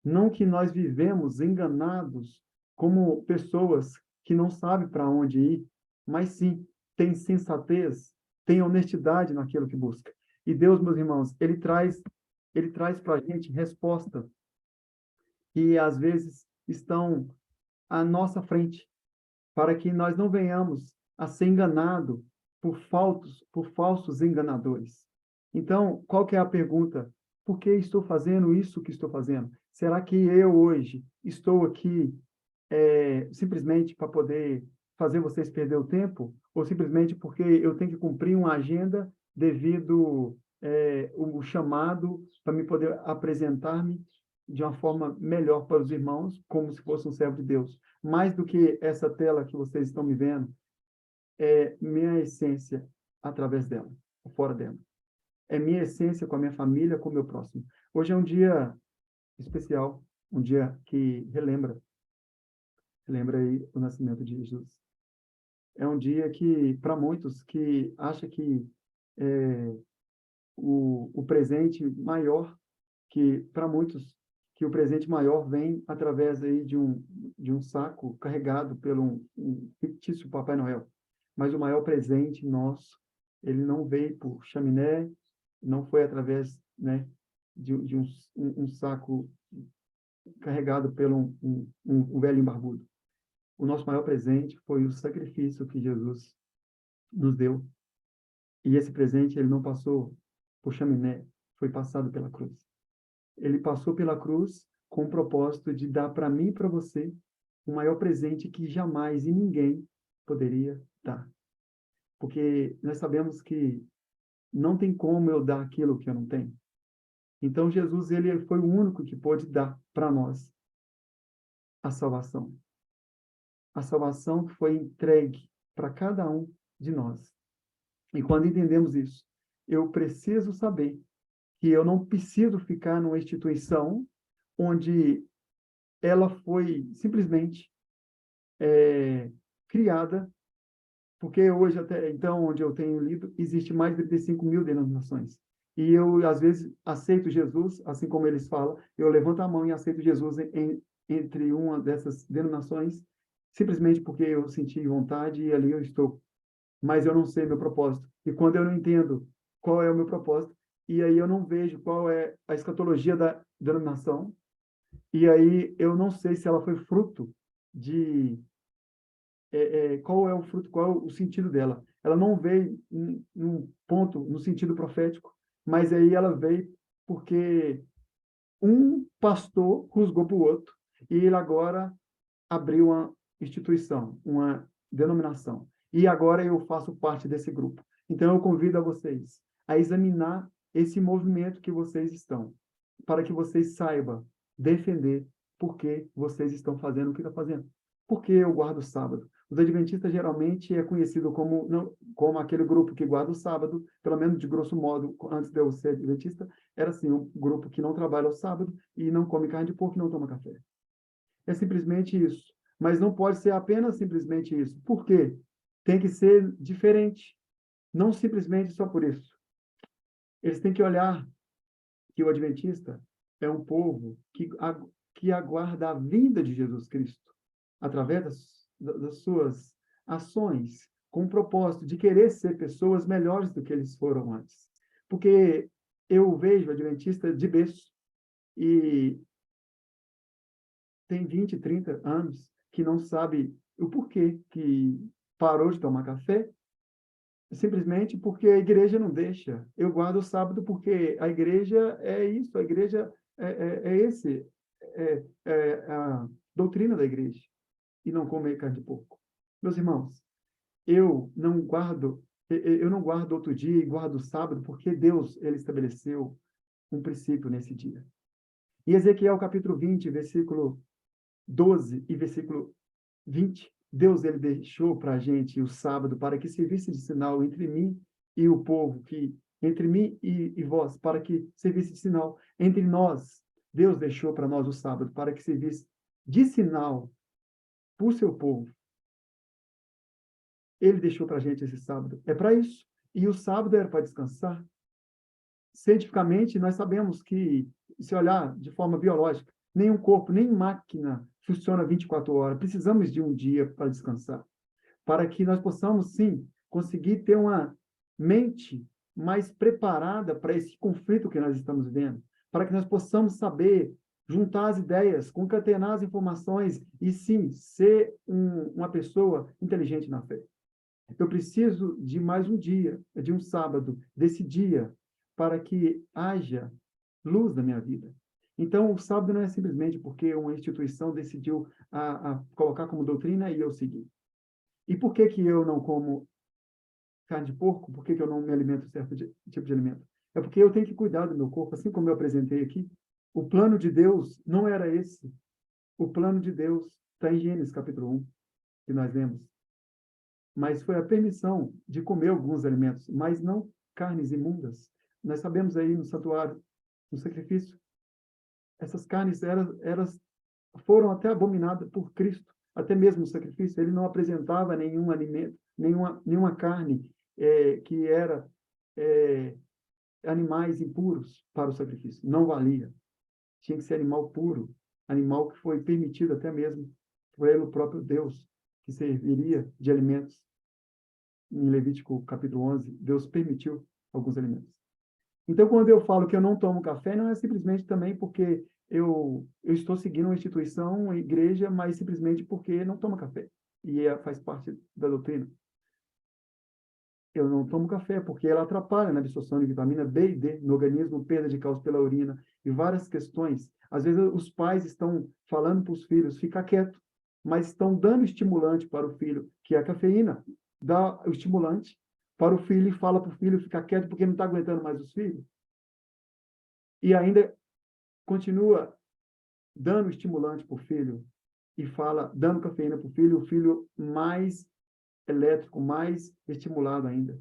Não que nós vivemos enganados como pessoas que não sabem para onde ir, mas sim, tem sensatez, tem honestidade naquilo que busca. E Deus, meus irmãos, ele traz para a gente respostas que às vezes estão à nossa frente, para que nós não venhamos a ser enganados por falsos enganadores. Então, qual que é a pergunta? Por que estou fazendo isso que estou fazendo? Será que eu hoje estou aqui simplesmente para poder fazer vocês perder o tempo? Ou simplesmente porque eu tenho que cumprir uma agenda devido o chamado para me poder apresentar-me de uma forma melhor para os irmãos, como se fosse um servo de Deus? Mais do que essa tela que vocês estão me vendo, é minha essência através dela, fora dela. É minha essência com a minha família, com o meu próximo. Hoje é um dia especial, um dia que relembra aí o nascimento de Jesus. É um dia que, para muitos, que acha que o presente maior, que para muitos, que o presente maior vem através aí de um saco carregado pelo um fictício Papai Noel. Mas o maior presente nosso, ele não veio por chaminé, não foi através, né, de um saco carregado pelo um velho barbudo. O nosso maior presente foi o sacrifício que Jesus nos deu. E esse presente, ele não passou por chaminé, foi passado pela cruz. Ele passou pela cruz com o propósito de dar para mim e para você o maior presente que jamais e ninguém poderia dar. Porque nós sabemos que não tem como eu dar aquilo que eu não tenho. Então, Jesus, ele foi o único que pôde dar para nós a salvação. A salvação que foi entregue para cada um de nós. E quando entendemos isso, eu preciso saber que eu não preciso ficar numa instituição onde ela foi simplesmente criada, porque hoje, até então, onde eu tenho lido, existe mais de 35 mil denominações. E eu, às vezes, aceito Jesus, assim como eles falam, eu levanto a mão e aceito Jesus entre uma dessas denominações, simplesmente porque eu senti vontade e ali eu estou. Mas eu não sei meu propósito. E quando eu não entendo qual é o meu propósito, e aí eu não vejo qual é a escatologia da denominação, e aí eu não sei se ela foi fruto de... qual é o fruto, qual é o sentido dela. Ela não veio num ponto, no sentido profético, mas aí ela veio porque um pastor rusgou para o outro, e ele agora abriu uma instituição, uma denominação. E agora eu faço parte desse grupo. Então, eu convido a vocês a examinar esse movimento que vocês estão, para que vocês saibam defender por que vocês estão fazendo o que estão fazendo. Por que eu guardo o sábado? Os adventistas geralmente é conhecido como aquele grupo que guarda o sábado, pelo menos de grosso modo, antes de eu ser adventista, era assim, um grupo que não trabalha o sábado e não come carne de porco e não toma café. É simplesmente isso. Mas não pode ser apenas simplesmente isso. Por quê? Tem que ser diferente. Não simplesmente só por isso. Eles têm que olhar que o adventista é um povo que aguarda a vinda de Jesus Cristo. através das suas ações, com o propósito de querer ser pessoas melhores do que eles foram antes. Porque eu vejo adventista de berço e tem 20, 30 anos que não sabe o porquê que parou de tomar café, simplesmente porque a igreja não deixa. Eu guardo o sábado porque a igreja é isso, a igreja é a doutrina da igreja, e não comer carne de porco. Meus irmãos, eu não guardo outro dia e guardo o sábado porque Deus, ele estabeleceu um princípio nesse dia. Em Ezequiel capítulo 20, versículo 12 e versículo 20, Deus, ele deixou para a gente o sábado para que servisse de sinal entre mim e o povo, entre mim e vós, para que servisse de sinal entre nós. Deus deixou para nós o sábado para que servisse de sinal para o seu povo. Ele deixou para a gente esse sábado. É para isso. E o sábado era para descansar. Cientificamente, nós sabemos que, se olhar de forma biológica, nenhum corpo, nem máquina funciona 24 horas. Precisamos de um dia para descansar, para que nós possamos, sim, conseguir ter uma mente mais preparada para esse conflito que nós estamos vivendo, para que nós possamos saber juntar as ideias, concatenar as informações e, sim, ser uma pessoa inteligente na fé. Eu preciso de mais um dia, de um sábado, desse dia, para que haja luz na minha vida. Então, o sábado não é simplesmente porque uma instituição decidiu a colocar como doutrina e eu seguir. E por que que eu não como carne de porco? Por que que eu não me alimento de certo tipo de alimento? É porque eu tenho que cuidar do meu corpo, assim como eu apresentei aqui. O plano de Deus não era esse. O plano de Deus está em Gênesis capítulo 1, que nós lemos. Mas foi a permissão de comer alguns alimentos, mas não carnes imundas. Nós sabemos aí no santuário, no sacrifício, essas carnes elas foram até abominadas por Cristo, até mesmo no sacrifício. Ele não apresentava nenhum alimento, nenhuma carne que era animais impuros para o sacrifício. Não valia. Tinha que ser animal puro, animal que foi permitido até mesmo pelo próprio Deus, que serviria de alimentos. Em Levítico capítulo 11, Deus permitiu alguns alimentos. Então, quando eu falo que eu não tomo café, não é simplesmente também porque eu estou seguindo uma instituição, uma igreja, mas simplesmente porque não tomo café. E faz parte da doutrina. Eu não tomo café porque ela atrapalha na absorção de vitamina B e D no organismo, perda de cálcio pela urina e várias questões. Às vezes os pais estão falando para os filhos ficar quieto, mas estão dando estimulante para o filho, que é a cafeína. Dá o estimulante para o filho e fala para o filho ficar quieto porque não está aguentando mais os filhos. E ainda continua dando estimulante para o filho e fala, dando cafeína para o filho mais elétrico, mais estimulado ainda.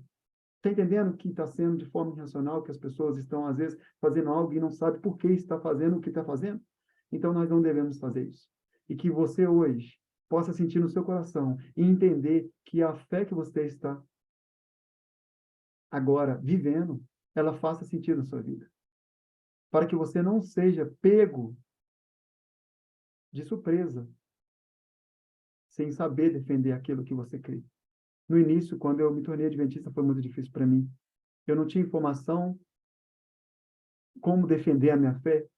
Está entendendo que está sendo de forma irracional, que as pessoas estão, às vezes, fazendo algo e não sabem por que está fazendo o que está fazendo? Então, nós não devemos fazer isso. E que você, hoje, possa sentir no seu coração e entender que a fé que você está agora vivendo, ela faça sentido na sua vida. Para que você não seja pego de surpresa, sem saber defender aquilo que você crê. No início, quando eu me tornei adventista, foi muito difícil para mim. Eu não tinha informação como defender a minha fé.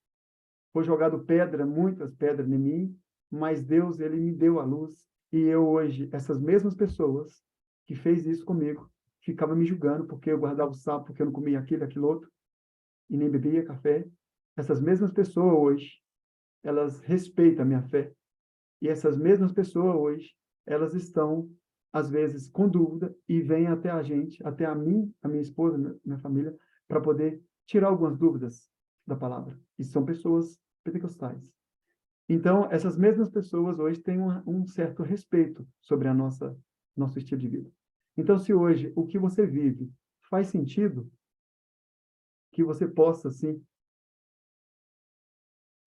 Foi jogado muitas pedras em mim, mas Deus, ele me deu a luz. E eu hoje, essas mesmas pessoas que fez isso comigo, ficavam me julgando porque eu guardava o sábado, porque eu não comia aquilo outro, e nem bebia café. Essas mesmas pessoas hoje, elas respeitam a minha fé. E essas mesmas pessoas hoje, elas estão, às vezes, com dúvida e vêm até a gente, até a mim, a minha esposa, minha família, para poder tirar algumas dúvidas da palavra. E são pessoas pentecostais. Então, essas mesmas pessoas hoje têm um certo respeito sobre nosso estilo de vida. Então, se hoje o que você vive faz sentido, que você possa, sim,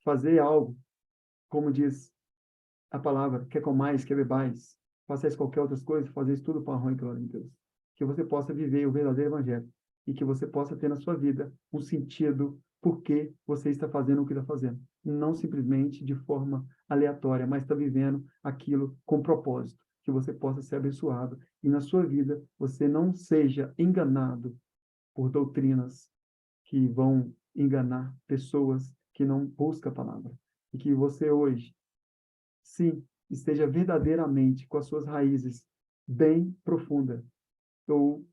fazer algo, como diz a palavra, quer comais, quer bebais, façais qualquer outra coisa, fazeis tudo para a honra e glória de Deus. Que você possa viver o verdadeiro evangelho e que você possa ter na sua vida um sentido por que você está fazendo o que está fazendo. Não simplesmente de forma aleatória, mas está vivendo aquilo com propósito, que você possa ser abençoado e na sua vida você não seja enganado por doutrinas que vão enganar pessoas que não buscam a palavra. E que você hoje, sim, esteja verdadeiramente com as suas raízes bem profundas, ou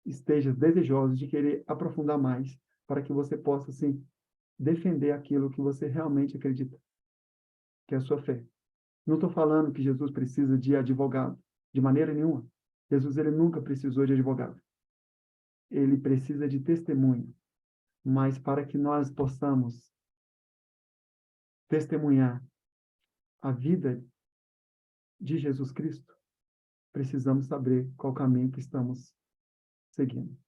esteja desejoso de querer aprofundar mais, para que você possa, sim, defender aquilo que você realmente acredita, que é a sua fé. Não estou falando que Jesus precisa de advogado, de maneira nenhuma. Jesus, ele nunca precisou de advogado. Ele precisa de testemunho. Mas para que nós possamos testemunhar a vida de Jesus Cristo, precisamos saber qual caminho que estamos seguindo.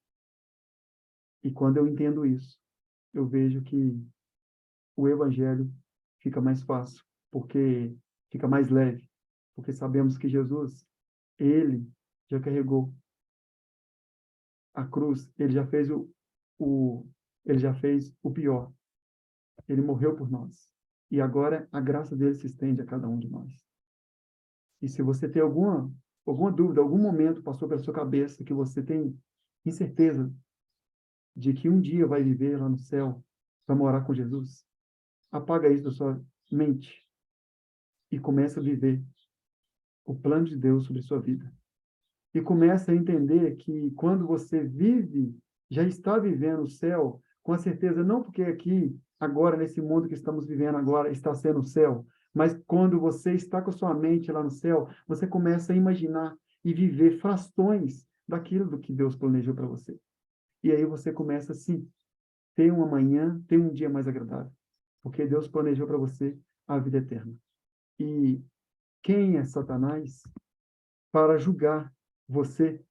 E quando eu entendo isso, eu vejo que o evangelho fica mais fácil, porque fica mais leve, porque sabemos que Jesus, ele já carregou a cruz, ele já fez ele já fez o pior. Ele morreu por nós. E agora a graça dele se estende a cada um de nós. E se você tem alguma dúvida, algum momento passou pela sua cabeça que você tem incerteza de que um dia vai viver lá no céu, vai morar com Jesus, apaga isso da sua mente e começa a viver o plano de Deus sobre a sua vida. E começa a entender que quando você vive, já está vivendo o céu, com a certeza, não porque aqui, agora, nesse mundo que estamos vivendo agora, está sendo o céu, mas quando você está com a sua mente lá no céu, você começa a imaginar e viver frações daquilo do que Deus planejou para você. E aí você começa, sim, ter uma manhã, ter um dia mais agradável, porque Deus planejou para você a vida eterna. E quem é Satanás para julgar você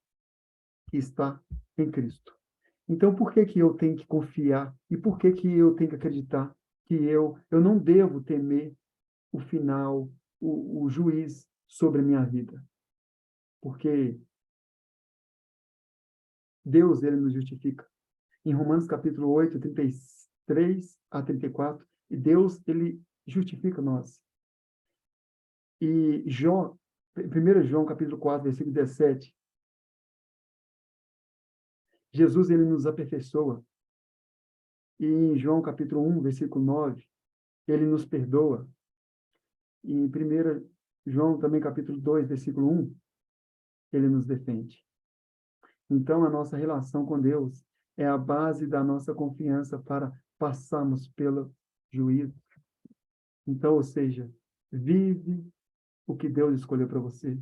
que está em Cristo? Então, por que que eu tenho que confiar? E por que que eu tenho que acreditar que eu não devo temer o final, o juiz sobre a minha vida? Porque Deus, ele nos justifica. Em Romanos capítulo 8, 33 a 34, e Deus, ele justifica nós. E 1 João capítulo 4, versículo 17, Jesus, ele nos aperfeiçoa. E em João capítulo 1, versículo 9, ele nos perdoa. E em 1 João também capítulo 2, versículo 1, ele nos defende. Então, a nossa relação com Deus é a base da nossa confiança para passarmos pelo juízo. Então, ou seja, vive o que Deus escolheu para você,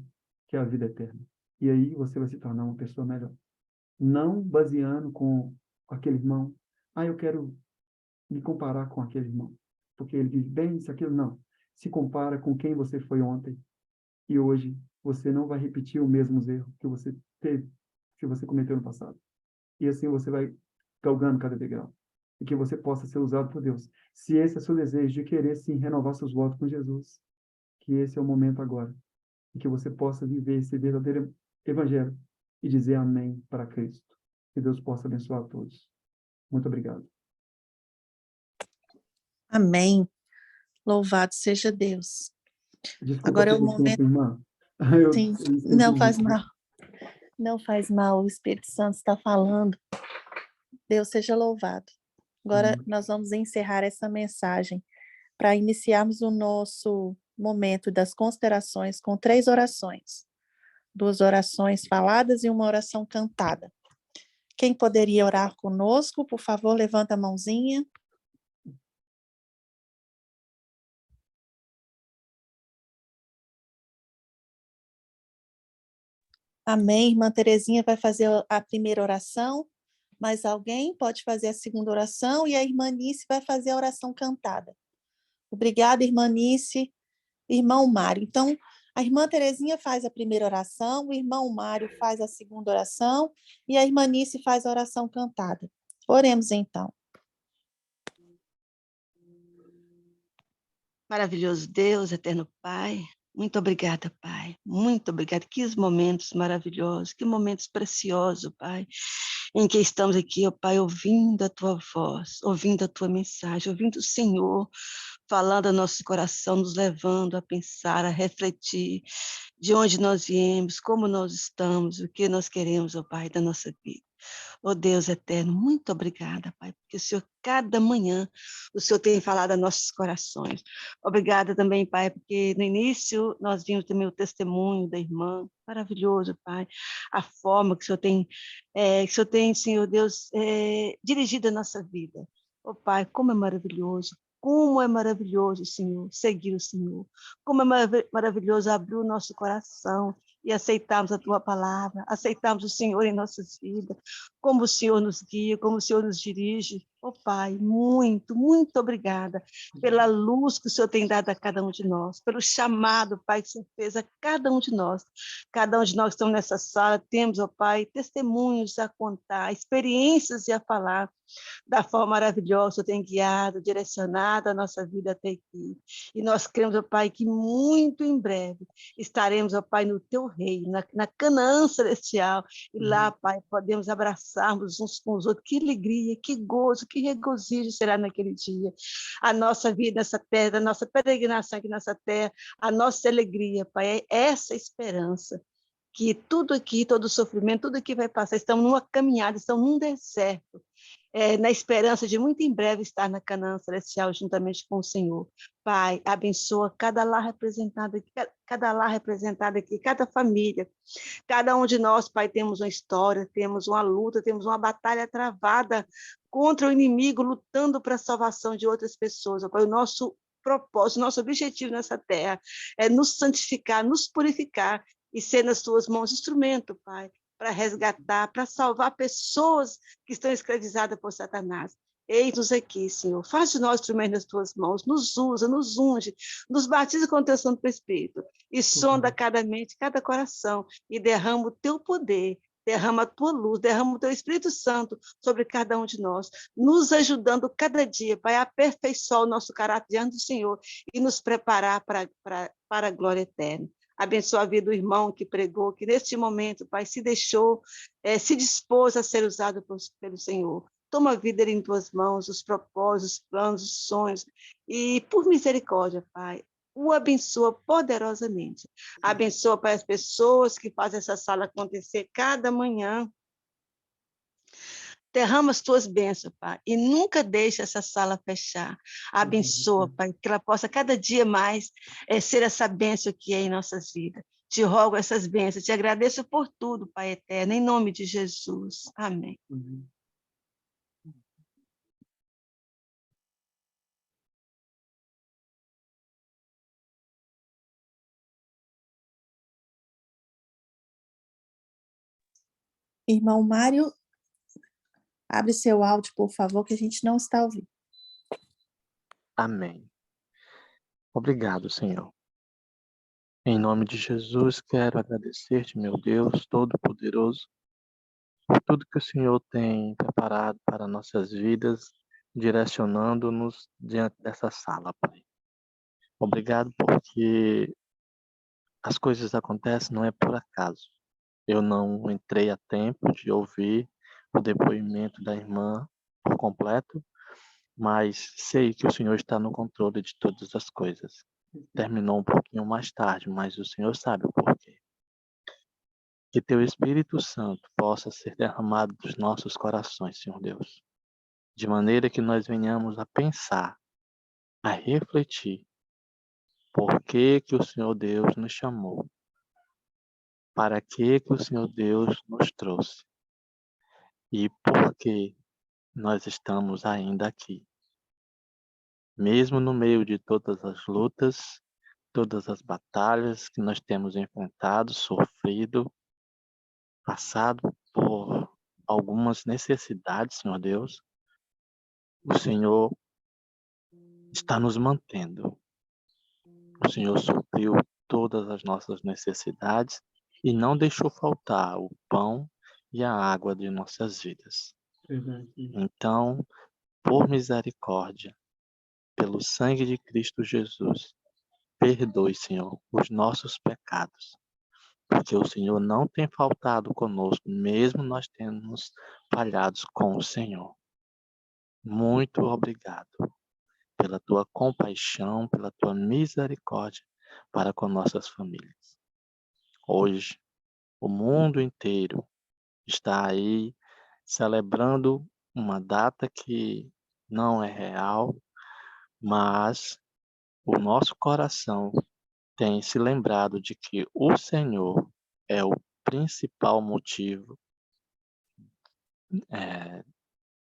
que é a vida eterna. E aí você vai se tornar uma pessoa melhor. Não baseando com aquele irmão. Eu quero me comparar com aquele irmão, porque ele vive bem, isso, aquilo. Não. Se compara com quem você foi ontem. E hoje você não vai repetir os mesmos erros que você teve, que você cometeu no passado. E assim você vai galgando cada degrau. E que você possa ser usado por Deus. Se esse é o seu desejo de querer, sim, renovar seus votos com Jesus, que esse é o momento agora. E que você possa viver esse verdadeiro evangelho e dizer amém para Cristo. Que Deus possa abençoar a todos. Muito obrigado. Amém. Louvado seja Deus. Desculpa Agora é o pelo momento. tempo, irmã. Sim, Eu esqueci não de faz dizer. mal. Não faz mal, o Espírito Santo está falando. Deus seja louvado. Agora Amém. nós vamos encerrar essa mensagem para iniciarmos o nosso momento das considerações com 3 orações. 2 orações faladas e uma oração cantada. Quem poderia orar conosco, por favor, levanta a mãozinha. Amém. Irmã Terezinha vai fazer a primeira oração. Mais alguém pode fazer a segunda oração e a irmã Nice vai fazer a oração cantada. Obrigada, irmã Nice. Irmão Mário. Então, a irmã Terezinha faz a primeira oração, o irmão Mário faz a segunda oração e a irmã Nice faz a oração cantada. Oremos então. Maravilhoso Deus, eterno Pai, muito obrigada, Pai. Muito obrigada. Que momentos maravilhosos, que momentos preciosos, Pai, em que estamos aqui, ó Pai, ouvindo a Tua voz, ouvindo a Tua mensagem, ouvindo o Senhor falando ao nosso coração, nos levando a pensar, a refletir de onde nós viemos, como nós estamos, o que nós queremos, ó Pai, da nossa vida. Ó Deus eterno, muito obrigada, Pai, porque o Senhor, cada manhã, o Senhor tem falado aos nossos corações. Obrigada também, Pai, porque no início nós vimos também o testemunho da irmã, maravilhoso, Pai, a forma que o Senhor tem, Senhor Deus, dirigido a nossa vida. Ó Pai, como é maravilhoso, Senhor, seguir o Senhor. Como é maravilhoso abrir o nosso coração e aceitarmos a Tua palavra, aceitarmos o Senhor em nossas vidas, como o Senhor nos guia, como o Senhor nos dirige. Oh, Pai, muito, muito obrigada pela luz que o Senhor tem dado a cada um de nós, pelo chamado, Pai, que o Senhor fez a cada um de nós. Cada um de nós que estamos nessa sala, temos, oh Pai, testemunhos a contar, experiências a falar, da forma maravilhosa, o Senhor tem guiado, direcionado a nossa vida até aqui. E nós cremos, ó Pai, que muito em breve estaremos, ó Pai, no Teu reino, na Canaã celestial. E lá, Pai, podemos abraçarmos uns com os outros. Que alegria, que gozo, que regozijo será naquele dia. A nossa vida nessa terra, a nossa peregrinação aqui nessa terra, a nossa alegria, Pai, é essa esperança. Que tudo aqui, todo sofrimento, tudo aqui vai passar. Estamos numa caminhada, estamos num deserto. Na esperança de muito em breve estar na Canaã celestial juntamente com o Senhor. Pai, abençoa cada lar representado aqui, cada família, cada um de nós, Pai, temos uma história, temos uma luta, temos uma batalha travada contra o inimigo, lutando para a salvação de outras pessoas. Pai, o nosso propósito, nosso objetivo nessa terra é nos santificar, nos purificar e ser nas Tuas mãos instrumento, Pai, para resgatar, para salvar pessoas que estão escravizadas por Satanás. Eis-nos aqui, Senhor. Faz de nós instrumentos nas Tuas mãos. Nos usa, nos unge, nos batiza com o Teu Santo Espírito. E sonda cada mente, cada coração. E derrama o Teu poder, derrama a Tua luz, derrama o Teu Espírito Santo sobre cada um de nós, nos ajudando cada dia, Pai, a aperfeiçoar o nosso caráter diante do Senhor e nos preparar para a glória eterna. Abençoa a vida do irmão que pregou, que neste momento, Pai, se deixou, se dispôs a ser usado pelo Senhor. Toma a vida em Tuas mãos, os propósitos, os planos, os sonhos. E, por misericórdia, Pai, o abençoa poderosamente. Abençoa, Pai, as pessoas que fazem essa sala acontecer cada manhã. Derrama as Tuas bênçãos, Pai, e nunca deixe essa sala fechar. Abençoa, Pai, que ela possa cada dia mais ser essa bênção que é em nossas vidas. Te rogo essas bênçãos, te agradeço por tudo, Pai eterno, em nome de Jesus. Amém. Irmão Mário, abre seu áudio, por favor, que a gente não está ouvindo. Amém. Obrigado, Senhor. Em nome de Jesus, quero agradecer-te, meu Deus Todo-Poderoso, por tudo que o Senhor tem preparado para nossas vidas, direcionando-nos diante dessa sala, Pai. Obrigado porque as coisas acontecem não é por acaso. Eu não entrei a tempo de ouvir o depoimento da irmã por completo, mas sei que o Senhor está no controle de todas as coisas. Terminou um pouquinho mais tarde, mas o Senhor sabe o porquê. Que Teu Espírito Santo possa ser derramado dos nossos corações, Senhor Deus, de maneira que nós venhamos a pensar, a refletir, por que que o Senhor Deus nos chamou, para que que o Senhor Deus nos trouxe e por que nós estamos ainda aqui. Mesmo no meio de todas as lutas, todas as batalhas que nós temos enfrentado, sofrido, passado por algumas necessidades, Senhor Deus, o Senhor está nos mantendo. O Senhor supriu todas as nossas necessidades e não deixou faltar o pão e a água de nossas vidas. Então, por misericórdia, pelo sangue de Cristo Jesus, perdoe, Senhor, os nossos pecados. porque o Senhor não tem faltado conosco, mesmo nós temos falhado com o Senhor. Muito obrigado pela tua compaixão, pela tua misericórdia para com nossas famílias. Hoje, o mundo inteiro está aí celebrando uma data que não é real, mas o nosso coração tem se lembrado de que o Senhor é o principal motivo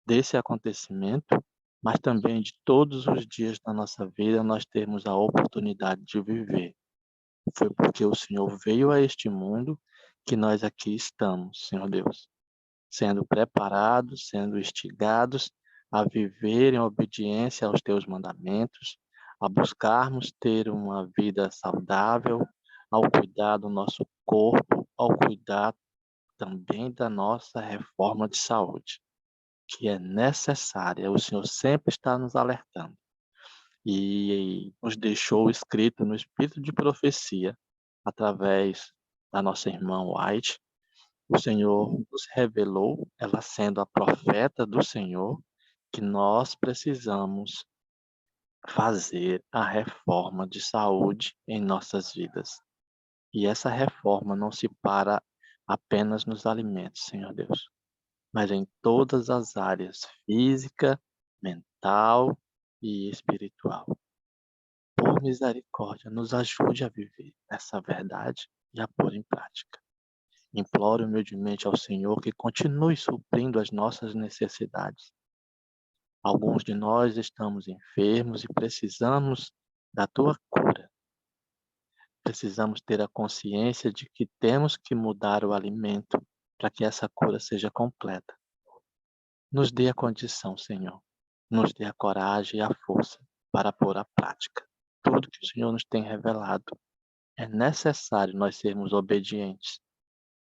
desse acontecimento, mas também de todos os dias da nossa vida nós termos a oportunidade de viver. Foi porque o Senhor veio a este mundo que nós aqui estamos, Senhor Deus, sendo preparados, sendo instigados a viver em obediência aos teus mandamentos, a buscarmos ter uma vida saudável, ao cuidar do nosso corpo, ao cuidar também da nossa reforma de saúde, que é necessária. O Senhor sempre está nos alertando e nos deixou escrito no espírito de profecia, através da nossa irmã White. O Senhor nos revelou, ela sendo a profeta do Senhor, que nós precisamos fazer a reforma de saúde em nossas vidas. E essa reforma não se para apenas nos alimentos, Senhor Deus, mas em todas as áreas, física, mental e espiritual. Por misericórdia, nos ajude a viver essa verdade e a pôr em prática. Imploro humildemente ao Senhor que continue suprindo as nossas necessidades. Alguns de nós estamos enfermos e precisamos da tua cura. Precisamos ter a consciência de que temos que mudar o alimento para que essa cura seja completa. Nos dê a condição, Senhor. Nos dê a coragem e a força para pôr à prática tudo que o Senhor nos tem revelado. É necessário nós sermos obedientes,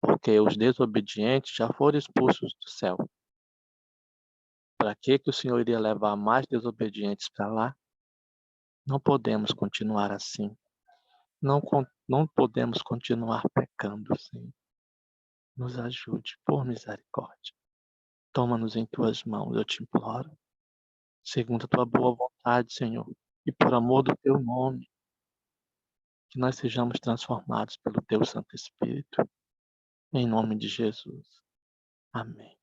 porque os desobedientes já foram expulsos do céu. Para que o Senhor iria levar mais desobedientes para lá? Não podemos continuar assim. Não podemos continuar pecando, Senhor. Nos ajude, por misericórdia. Toma-nos em tuas mãos, eu te imploro. Segundo a tua boa vontade, Senhor, e por amor do teu nome, que nós sejamos transformados pelo teu Santo Espírito. Em nome de Jesus. Amém.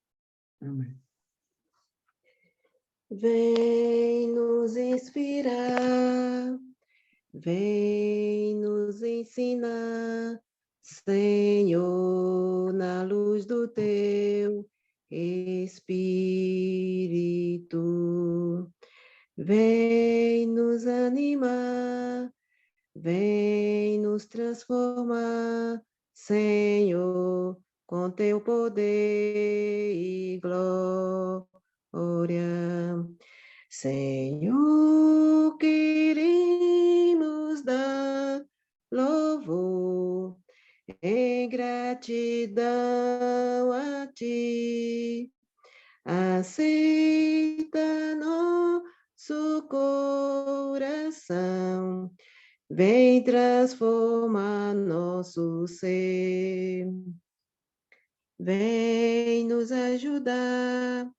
Amém. Vem nos inspirar, vem nos ensinar, Senhor, na luz do teu Espírito. Vem nos animar, vem nos transformar, Senhor, com teu poder e glória. Senhor, queremos dar louvor em gratidão a ti. Aceita nosso coração, vem transformar nosso ser. Vem nos ajudar,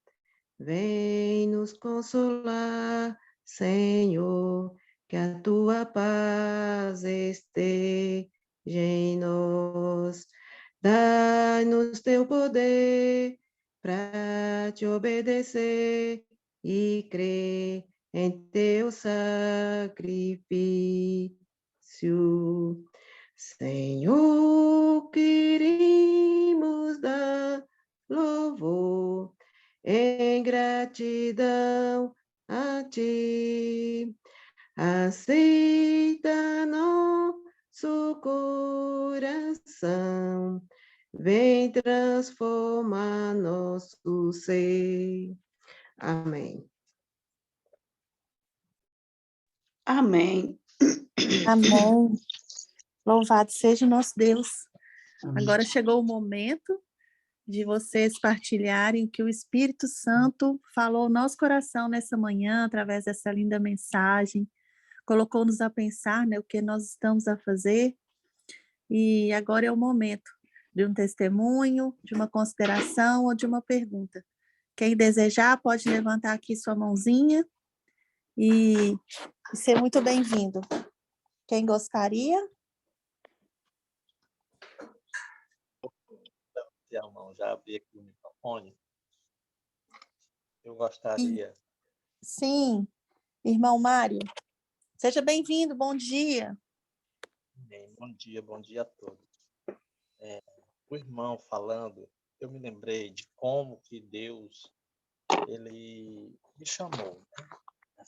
vem nos consolar, Senhor, que a tua paz esteja em nós. Dá-nos teu poder para te obedecer e crer em teu sacrifício. Senhor, queremos dar louvor em gratidão a ti. Aceita nosso coração, vem transformar nosso ser. Amém. Amém. Amém. Louvado seja o nosso Deus. Amém. Agora chegou o momento de vocês partilharem o que o Espírito Santo falou no nosso coração nessa manhã, através dessa linda mensagem, colocou-nos a pensar, né, o que nós estamos a fazer. E agora é o momento de um testemunho, de uma consideração ou de uma pergunta. Quem desejar pode levantar aqui sua mãozinha e ser muito bem-vindo. Quem gostaria? A mão, já abri aqui o microfone. Eu gostaria. Sim, irmão Mário. Seja bem-vindo, bom dia. Bom dia a todos. O irmão falando, eu me lembrei de como que Deus ele me chamou, né,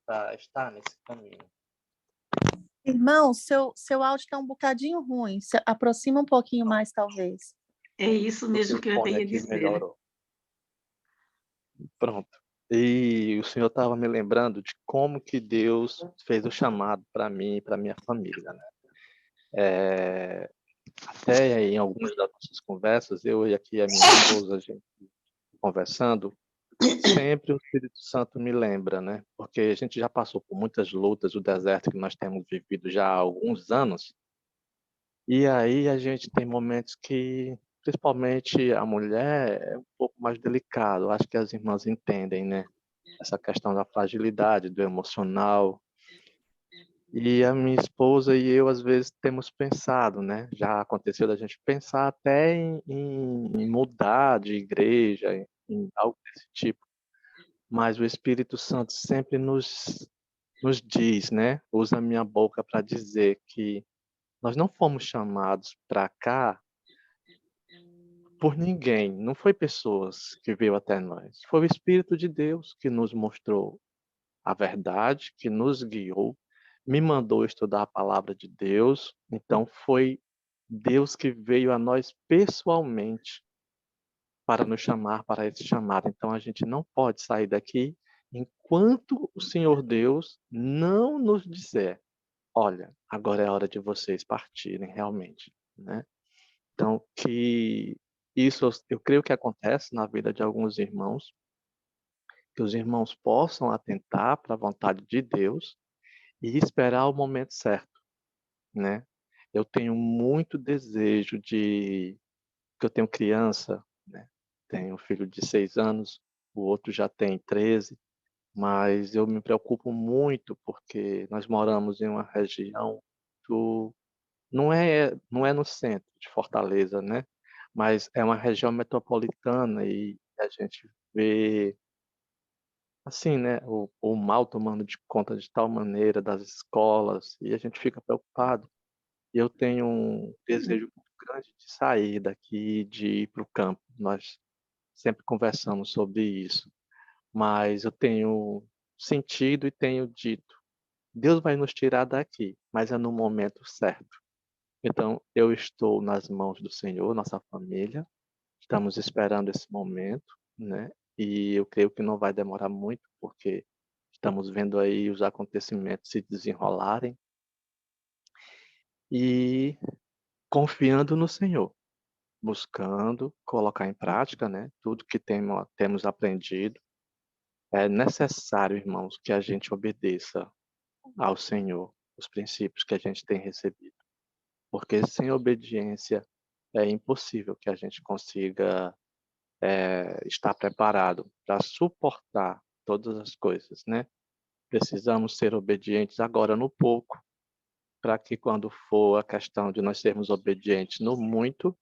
para estar nesse caminho. Irmão, seu áudio está um bocadinho ruim. Se aproxima um pouquinho mais, talvez. É isso mesmo que eu Fone tenho a aqui dizer. melhorou. Pronto. E o senhor estava me lembrando de como que Deus fez o chamado para mim e para minha família, né? Até em algumas das nossas conversas, eu e aqui a minha esposa, a gente conversando, sempre o Espírito Santo me lembra, né? Porque a gente já passou por muitas lutas, o deserto que nós temos vivido já há alguns anos, e aí a gente tem momentos que, principalmente a mulher, é um pouco mais delicado. Acho que as irmãs entendem, né? Essa questão da fragilidade, do emocional. E a minha esposa e eu, às vezes, temos pensado, né? Já aconteceu da gente pensar até em mudar de igreja, em algo desse tipo. Mas o Espírito Santo sempre nos diz, né? Usa a minha boca para dizer que nós não fomos chamados para cá por ninguém, não foi pessoas que veio até nós. Foi o Espírito de Deus que nos mostrou a verdade, que nos guiou, me mandou estudar a palavra de Deus. Então foi Deus que veio a nós pessoalmente para nos chamar para esse chamado. Então a gente não pode sair daqui enquanto o Senhor Deus não nos disser: olha, agora é a hora de vocês partirem realmente, né? Então que isso eu creio que acontece na vida de alguns irmãos, que os irmãos possam atentar para a vontade de Deus e esperar o momento certo, né? Eu tenho muito desejo que eu tenho criança, né? Tenho um filho de 6 anos, o outro já tem 13, mas eu me preocupo muito porque nós moramos em uma região do não é no centro de Fortaleza, né? Mas é uma região metropolitana e a gente vê assim, né, o mal tomando de conta de tal maneira das escolas e a gente fica preocupado. E eu tenho um desejo muito grande de sair daqui, de ir para o campo. Nós sempre conversamos sobre isso, mas eu tenho sentido e tenho dito: Deus vai nos tirar daqui, mas é no momento certo. Então, eu estou nas mãos do Senhor, nossa família, estamos esperando esse momento, né? E eu creio que não vai demorar muito, porque estamos vendo aí os acontecimentos se desenrolarem e confiando no Senhor, buscando colocar em prática, né, tudo que temos aprendido. É necessário, irmãos, que a gente obedeça ao Senhor, os princípios que a gente tem recebido, porque sem obediência é impossível que a gente consiga estar preparado para suportar todas as coisas, né? Precisamos ser obedientes agora no pouco, para que quando for a questão de nós sermos obedientes no muito,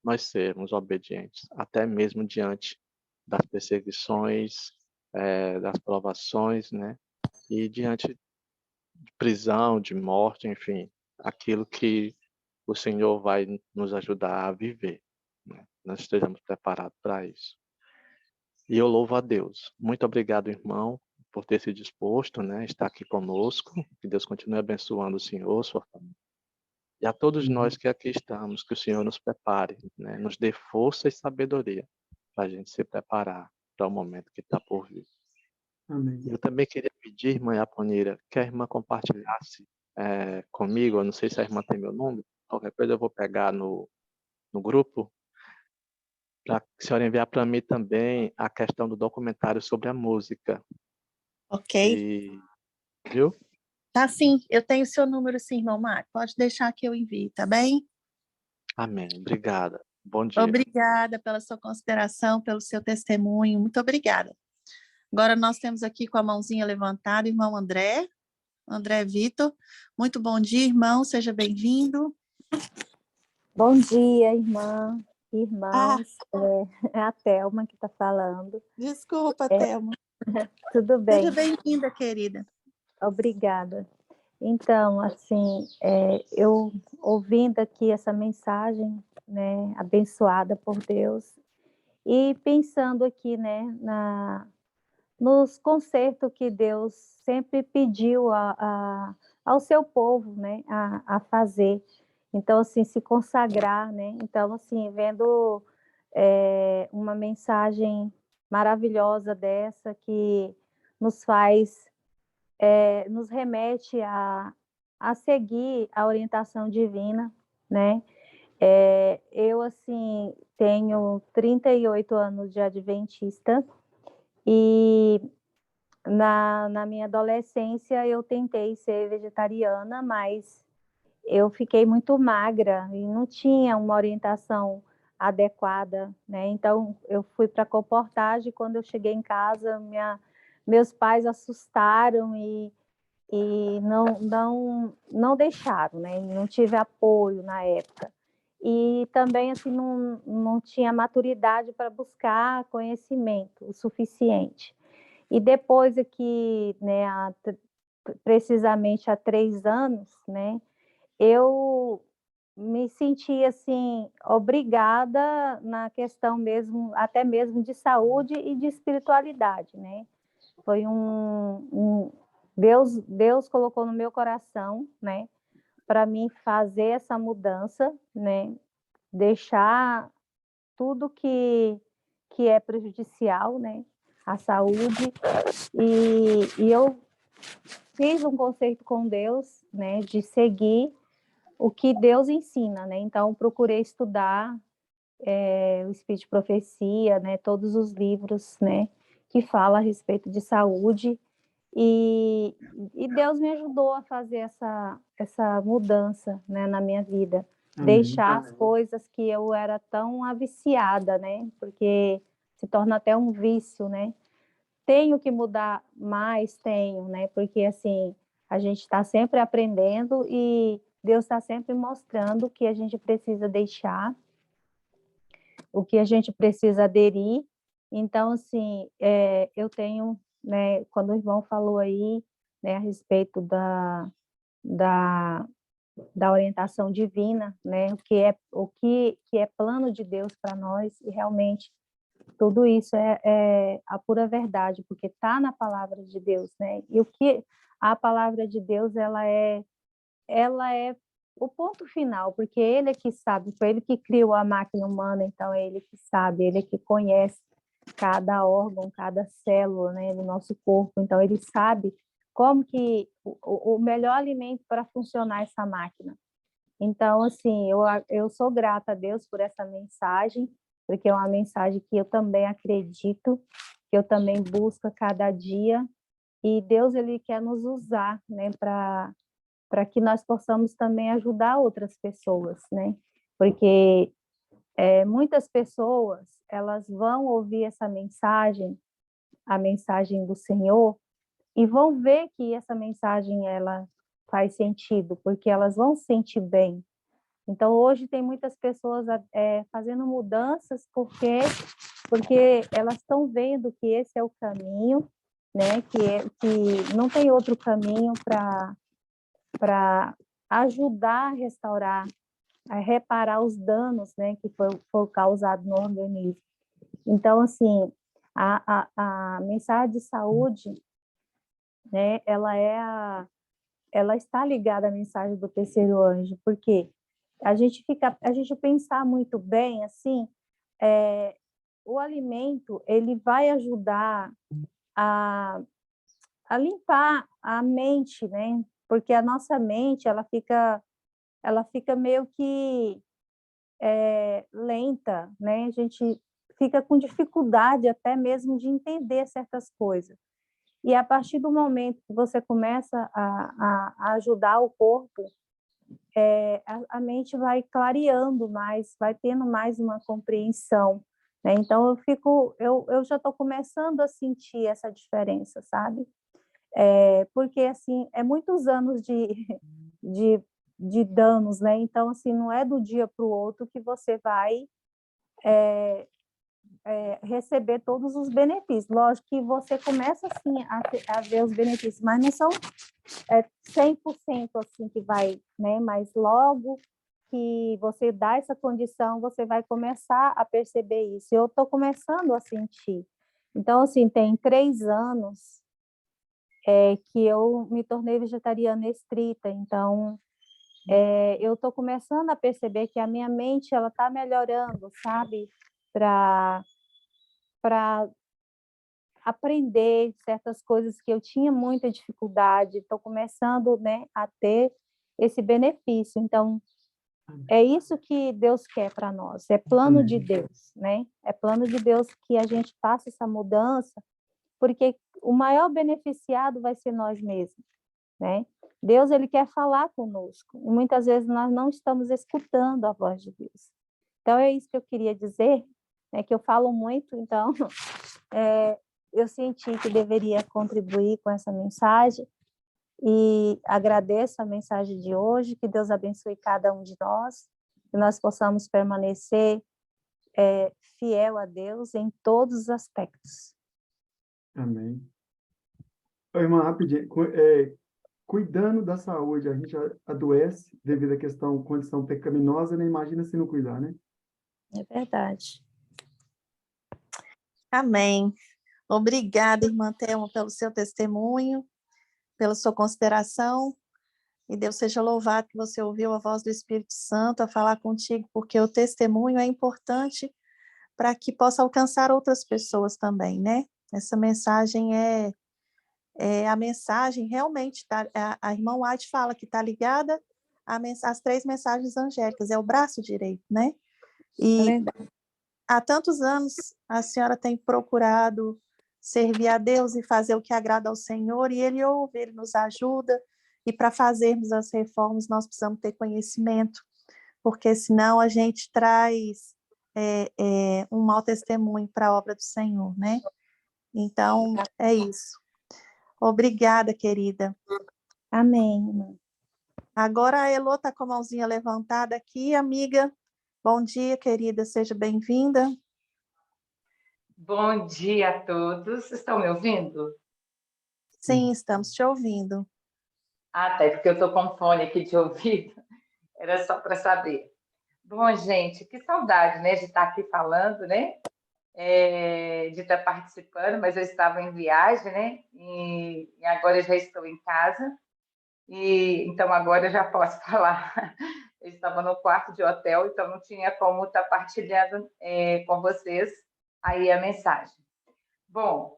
nós sermos obedientes, até mesmo diante das perseguições, das provações, né? E diante de prisão, de morte, enfim, aquilo que o Senhor vai nos ajudar a viver, né? Nós estejamos preparados para isso. E eu louvo a Deus. Muito obrigado, irmão, por ter se disposto, né, estar aqui conosco. Que Deus continue abençoando o senhor, sua família. E a todos nós que aqui estamos, que o Senhor nos prepare, né, nos dê força e sabedoria para a gente se preparar para o momento que está por vir. Amém. Eu também queria pedir, irmã Aponira, que a irmã compartilhasse comigo. Eu não sei se a irmã tem meu número. Qualquer coisa eu vou pegar no grupo, para a senhora enviar para mim também a questão do documentário sobre a música. Ok, E, viu? Tá sim, eu tenho seu número sim, irmão Marco. Pode deixar que eu envie, tá bem? Amém. Obrigada. Bom dia. Obrigada pela sua consideração, pelo seu testemunho. Muito obrigada. Agora nós temos aqui com a mãozinha levantada, irmão André. André Vitor. Muito bom dia, irmão. Seja bem-vindo. Bom dia, irmã, Ah, irmãos. É a Thelma que está falando. desculpa, Thelma. Tudo Seja bem, bem-vinda, querida. obrigada. Então, assim, eu ouvindo aqui essa mensagem, né, abençoada por Deus, e pensando aqui, né, nos concertos que Deus sempre pediu ao seu povo, né, a fazer. Então, assim, se consagrar, né? Então, assim, vendo uma mensagem maravilhosa dessa que nos faz, nos remete a seguir a orientação divina, né? Eu, assim, tenho 38 anos de adventista e na minha adolescência eu tentei ser vegetariana, mas eu fiquei muito magra e não tinha uma orientação adequada, né? Então eu fui para a comportagem. Quando eu cheguei em casa, meus pais assustaram e não deixaram, né? Não tive apoio na época. E também assim não tinha maturidade para buscar conhecimento o suficiente. E depois aqui, né, precisamente há 3 anos, né, eu me senti assim obrigada na questão mesmo, até mesmo de saúde e de espiritualidade, né? Foi Deus colocou no meu coração, né, para mim fazer essa mudança, né, deixar tudo que é prejudicial, né, à saúde, e eu fiz um conceito com Deus, né, de seguir o que Deus ensina, né? Então, procurei estudar o Espírito de Profecia, né? Todos os livros, né? Que falam a respeito de saúde. E, e Deus me ajudou a fazer essa mudança, né? Na minha vida. Amém. Deixar as coisas que eu era tão aviciada, né? Porque se torna até um vício, né? Tenho que mudar mais? Tenho, né? Porque, assim, a gente está sempre aprendendo e Deus está sempre mostrando o que a gente precisa deixar, o que a gente precisa aderir. Então, assim, eu tenho, né, quando o irmão falou aí, né, a respeito da, da orientação divina, né, o que é plano de Deus para nós, e realmente tudo isso é a pura verdade, porque está na palavra de Deus, né? E o que a palavra de Deus ela é o ponto final, porque ele é que sabe, foi ele que criou a máquina humana, então é ele que sabe, ele é que conhece cada órgão, cada célula, né, do nosso corpo, então ele sabe como que o melhor alimento para funcionar essa máquina. Então, assim, eu sou grata a Deus por essa mensagem, porque é uma mensagem que eu também acredito, que eu também busco a cada dia, e Deus, ele quer nos usar, né, para que nós possamos também ajudar outras pessoas, né? Porque muitas pessoas, elas vão ouvir essa mensagem, a mensagem do Senhor, e vão ver que essa mensagem, ela faz sentido, porque elas vão se sentir bem. Então, hoje tem muitas pessoas fazendo mudanças porque elas estão vendo que esse é o caminho, né? Que não tem outro caminho para ajudar a restaurar, a reparar os danos, né, que foi causado no organismo. Então, assim, a mensagem de saúde, né, ela está ligada à mensagem do terceiro anjo, porque a gente pensar muito bem, assim, o alimento, ele vai ajudar a, a limpar a mente, né? Porque a nossa mente, ela fica meio que lenta, né? A gente fica com dificuldade até mesmo de entender certas coisas. E a partir do momento que você começa a ajudar o corpo, a mente vai clareando mais, vai tendo mais uma compreensão, né? Então eu já estou começando a sentir essa diferença, sabe? Porque assim é muitos anos de danos, né? Então assim não é do dia para o outro que você vai receber todos os benefícios. Lógico que você começa assim a ver os benefícios, mas não são 100% assim que vai, né? Mas logo que você dá essa condição, você vai começar a perceber isso. Eu estou começando a sentir. Então, assim, tem 3 anos que eu me tornei vegetariana estrita. Então, eu estou começando a perceber que a minha mente ela está melhorando, sabe? Para aprender certas coisas que eu tinha muita dificuldade. Estou começando, né, a ter esse benefício. Então, é isso que Deus quer para nós, é plano de Deus, né? É plano de Deus que a gente faça essa mudança, porque o maior beneficiado vai ser nós mesmos, né? Deus, ele quer falar conosco, e muitas vezes nós não estamos escutando a voz de Deus. Então, é isso que eu queria dizer, né, que eu falo muito, então, eu senti que deveria contribuir com essa mensagem, e agradeço a mensagem de hoje, que Deus abençoe cada um de nós, que nós possamos permanecer fiel a Deus em todos os aspectos. Amém. Ô, irmã, rapidinho, cuidando da saúde, a gente adoece devido à condição pecaminosa, né? Imagina se não cuidar, né? É verdade. Amém. Obrigada, irmã Thelma, pelo seu testemunho, pela sua consideração. E Deus seja louvado que você ouviu a voz do Espírito Santo a falar contigo, porque o testemunho é importante para que possa alcançar outras pessoas também, né? Essa mensagem a mensagem realmente, a irmã White fala que está ligada às 3 mensagens angélicas, é o braço direito, né? E há tantos anos a senhora tem procurado servir a Deus e fazer o que agrada ao Senhor, e Ele ouve, Ele nos ajuda, e para fazermos as reformas nós precisamos ter conhecimento, porque senão a gente traz um mau testemunho para a obra do Senhor, né? Então, é isso. Obrigada, querida. Amém. Agora a Elô está com a mãozinha levantada aqui, amiga. Bom dia, querida, seja bem-vinda. Bom dia a todos. Estão me ouvindo? Sim, estamos te ouvindo. Ah, tá, é porque eu estou com fone aqui de ouvido. Era só para saber. Bom, gente, que saudade, né, de estar aqui falando, né? De estar participando, mas eu estava em viagem, né? E agora eu já estou em casa. E então agora eu já posso falar. Eu estava no quarto de hotel, então não tinha como estar partilhando com vocês aí a mensagem. Bom,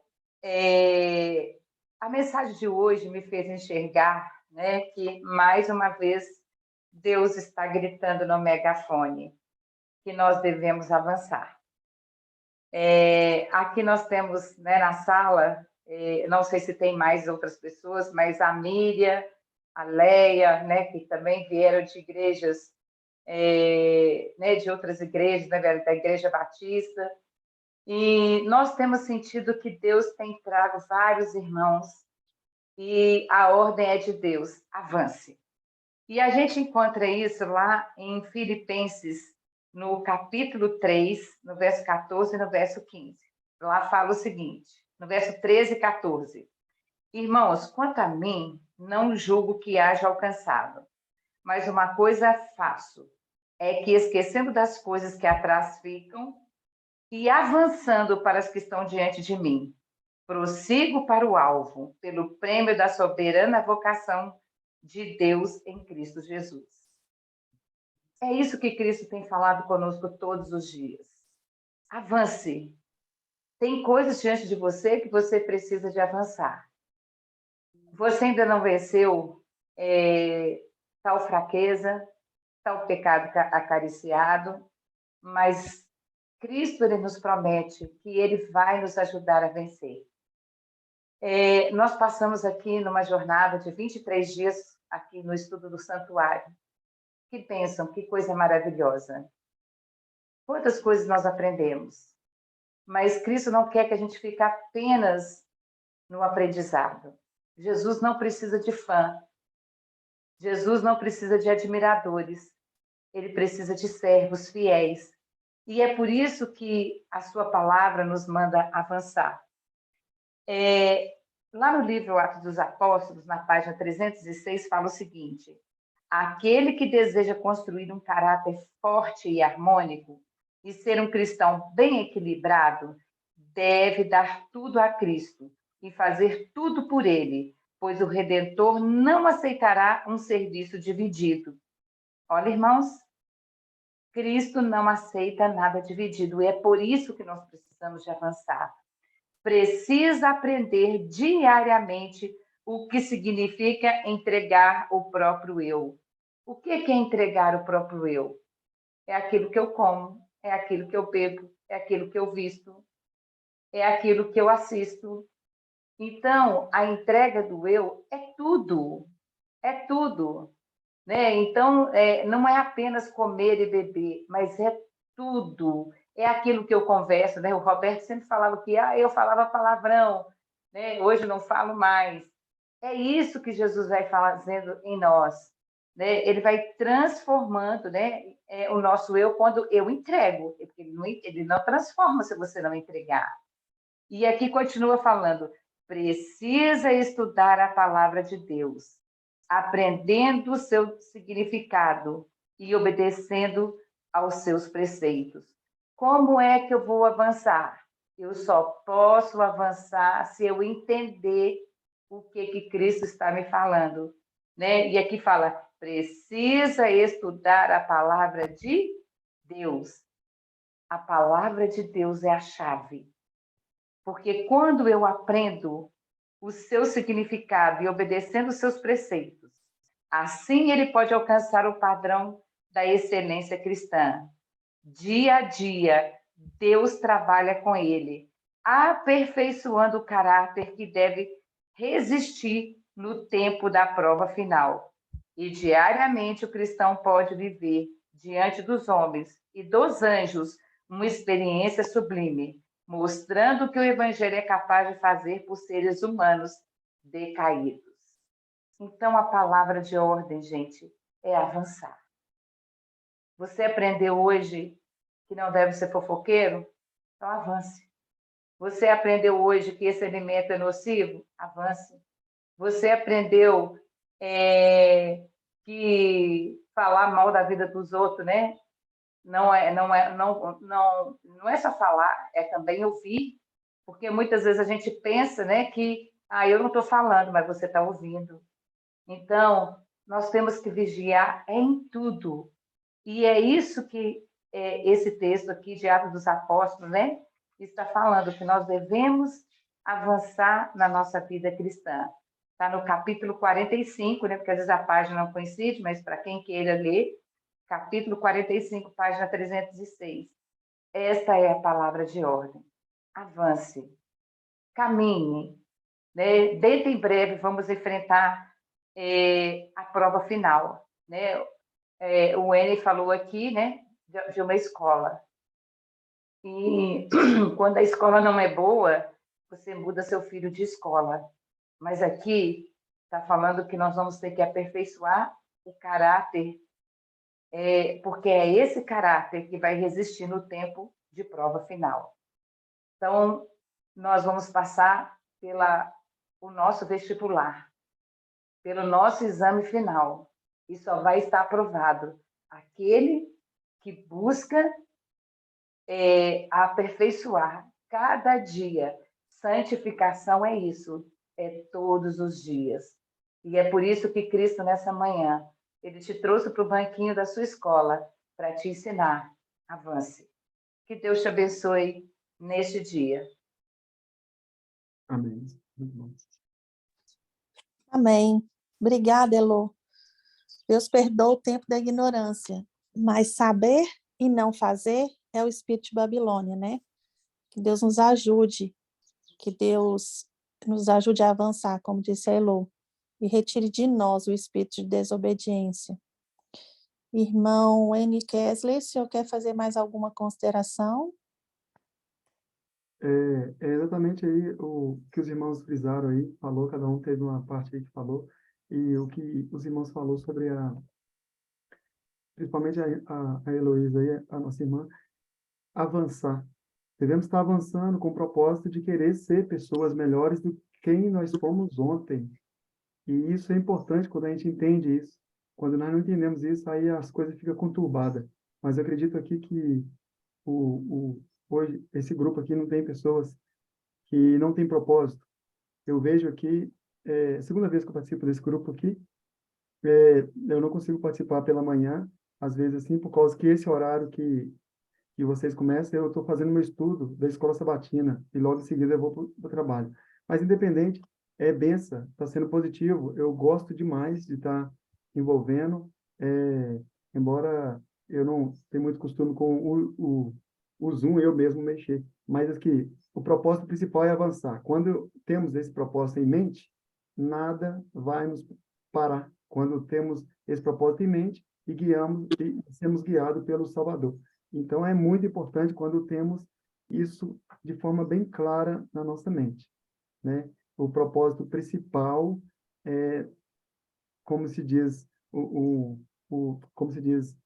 a mensagem de hoje me fez enxergar, né, que mais uma vez Deus está gritando no megafone que nós devemos avançar. Aqui nós temos, né, na sala, não sei se tem mais outras pessoas, mas a Miriam, a Leia, né, que também vieram de igrejas, né, de outras igrejas, né, da Igreja Batista. E nós temos sentido que Deus tem trago vários irmãos e a ordem é de Deus, avance. E a gente encontra isso lá em Filipenses, no capítulo 3, no verso 14 e no verso 15. Lá fala o seguinte, no verso 13 e 14. Irmãos, quanto a mim, não julgo que haja alcançado, mas uma coisa faço, é que esquecendo das coisas que atrás ficam e avançando para as que estão diante de mim, prossigo para o alvo, pelo prêmio da soberana vocação de Deus em Cristo Jesus. É isso que Cristo tem falado conosco todos os dias. Avance. Tem coisas diante de você que você precisa de avançar. Você ainda não venceu tal fraqueza, tal pecado acariciado, mas Cristo ele nos promete que Ele vai nos ajudar a vencer. Nós passamos aqui numa jornada de 23 dias aqui no estudo do santuário. Que bênção, que coisa maravilhosa. Quantas coisas nós aprendemos. Mas Cristo não quer que a gente fique apenas no aprendizado. Jesus não precisa de fã. Jesus não precisa de admiradores. Ele precisa de servos fiéis. E é por isso que a sua palavra nos manda avançar. Lá no livro Atos dos Apóstolos, na página 306, fala o seguinte: aquele que deseja construir um caráter forte e harmônico e ser um cristão bem equilibrado, deve dar tudo a Cristo e fazer tudo por ele, pois o Redentor não aceitará um serviço dividido. Olha, irmãos, Cristo não aceita nada dividido, e é por isso que nós precisamos de avançar. Precisa aprender diariamente o que significa entregar o próprio eu. O que é entregar o próprio eu? É aquilo que eu como, é aquilo que eu bebo, é aquilo que eu visto, é aquilo que eu assisto. Então, a entrega do eu é tudo, né? Então, não é apenas comer e beber, mas é tudo. É aquilo que eu converso, né? O Roberto sempre falava que eu falava palavrão, né? Hoje não falo mais. É isso que Jesus vai fazendo em nós, né? Ele vai transformando, né? O nosso eu quando eu entrego, porque ele não transforma se você não entregar. E aqui continua falando: precisa estudar a palavra de Deus, aprendendo o seu significado e obedecendo aos seus preceitos. Como é que eu vou avançar? Eu só posso avançar se eu entender o que Cristo está me falando, né? E aqui fala: precisa estudar a palavra de Deus. A palavra de Deus é a chave. Porque quando eu aprendo o seu significado e obedecendo os seus preceitos, assim ele pode alcançar o padrão da excelência cristã. Dia a dia, Deus trabalha com ele, aperfeiçoando o caráter que deve resistir no tempo da prova final. E diariamente o cristão pode viver diante dos homens e dos anjos uma experiência sublime, mostrando o que o Evangelho é capaz de fazer por seres humanos decaídos. Então, a palavra de ordem, gente, é avançar. Você aprendeu hoje que não deve ser fofoqueiro? Então, avance. Você aprendeu hoje que esse alimento é nocivo? Avance. Você aprendeu que falar mal da vida dos outros, né? Não é só falar, é também ouvir, porque muitas vezes a gente pensa, né, que eu não estou falando, mas você está ouvindo. Então, nós temos que vigiar em tudo. E é isso que esse texto aqui de Atos dos Apóstolos, né, está falando, que nós devemos avançar na nossa vida cristã. Está no capítulo 45, né, porque às vezes a página não coincide, mas para quem queira ler, capítulo 45, página 306. Esta é a palavra de ordem. Avance, caminhe, né? Dentro em breve vamos enfrentar a prova final, né? O N falou aqui, né, de uma escola. E quando a escola não é boa, você muda seu filho de escola. Mas aqui está falando que nós vamos ter que aperfeiçoar o caráter, porque é esse caráter que vai resistir no tempo de prova final. Então, nós vamos passar o nosso vestibular, pelo nosso exame final, e só vai estar aprovado aquele que busca aperfeiçoar cada dia. Santificação é isso, é todos os dias. E é por isso que Cristo, nessa manhã, ele te trouxe para o banquinho da sua escola para te ensinar. Avance. Que Deus te abençoe neste dia. Amém. Muito bom. Amém. Obrigada, Elô. Deus perdoa o tempo da ignorância, mas saber e não fazer é o espírito de Babilônia, né? Que Deus nos ajude, que Deus nos ajude a avançar, como disse a Elô, e retire de nós o espírito de desobediência. Irmão N. Kesley, o senhor quer fazer mais alguma consideração? É exatamente aí o que os irmãos frisaram aí, falou, cada um teve uma parte aí que falou, e o que os irmãos falou sobre principalmente a Heloísa aí, a nossa irmã, avançar. Devemos estar avançando com o propósito de querer ser pessoas melhores do que quem nós fomos ontem. E isso é importante quando a gente entende isso. Quando nós não entendemos isso, aí as coisas ficam conturbadas. Mas eu acredito aqui que hoje esse grupo aqui não tem pessoas que não têm propósito. Eu vejo aqui, segunda vez que eu participo desse grupo aqui, eu não consigo participar pela manhã, às vezes assim, por causa que esse horário que vocês começam, eu estou fazendo meu estudo da escola sabatina e logo em seguida eu vou para o trabalho. Mas independente, é benção, está sendo positivo. Eu gosto demais de estar envolvendo, embora eu não tenha muito costume com o Zoom, eu mesmo mexer. Mas aqui, o propósito principal é avançar. Quando temos esse propósito em mente, nada vai nos parar. Quando temos esse propósito em mente e guiamos e sermos guiados pelo Salvador. Então, é muito importante quando temos isso de forma bem clara na nossa mente, né? O propósito principal é, como se diz, como se diz,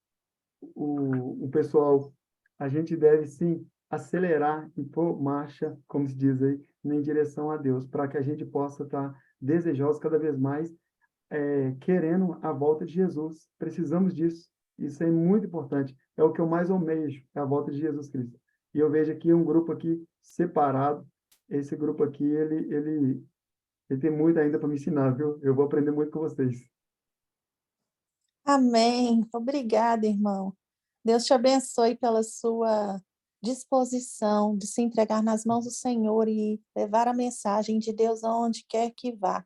o pessoal, a gente deve, sim, acelerar e pôr marcha, como se diz aí, em direção a Deus, para que a gente possa estar desejosos cada vez mais, querendo a volta de Jesus. Precisamos disso. Isso é muito importante. É o que eu mais almejo, é a volta de Jesus Cristo. E eu vejo aqui um grupo aqui separado. Esse grupo aqui, ele tem muito ainda para me ensinar, viu? Eu vou aprender muito com vocês. Amém. Obrigada, irmão. Deus te abençoe pela sua disposição de se entregar nas mãos do Senhor e levar a mensagem de Deus aonde quer que vá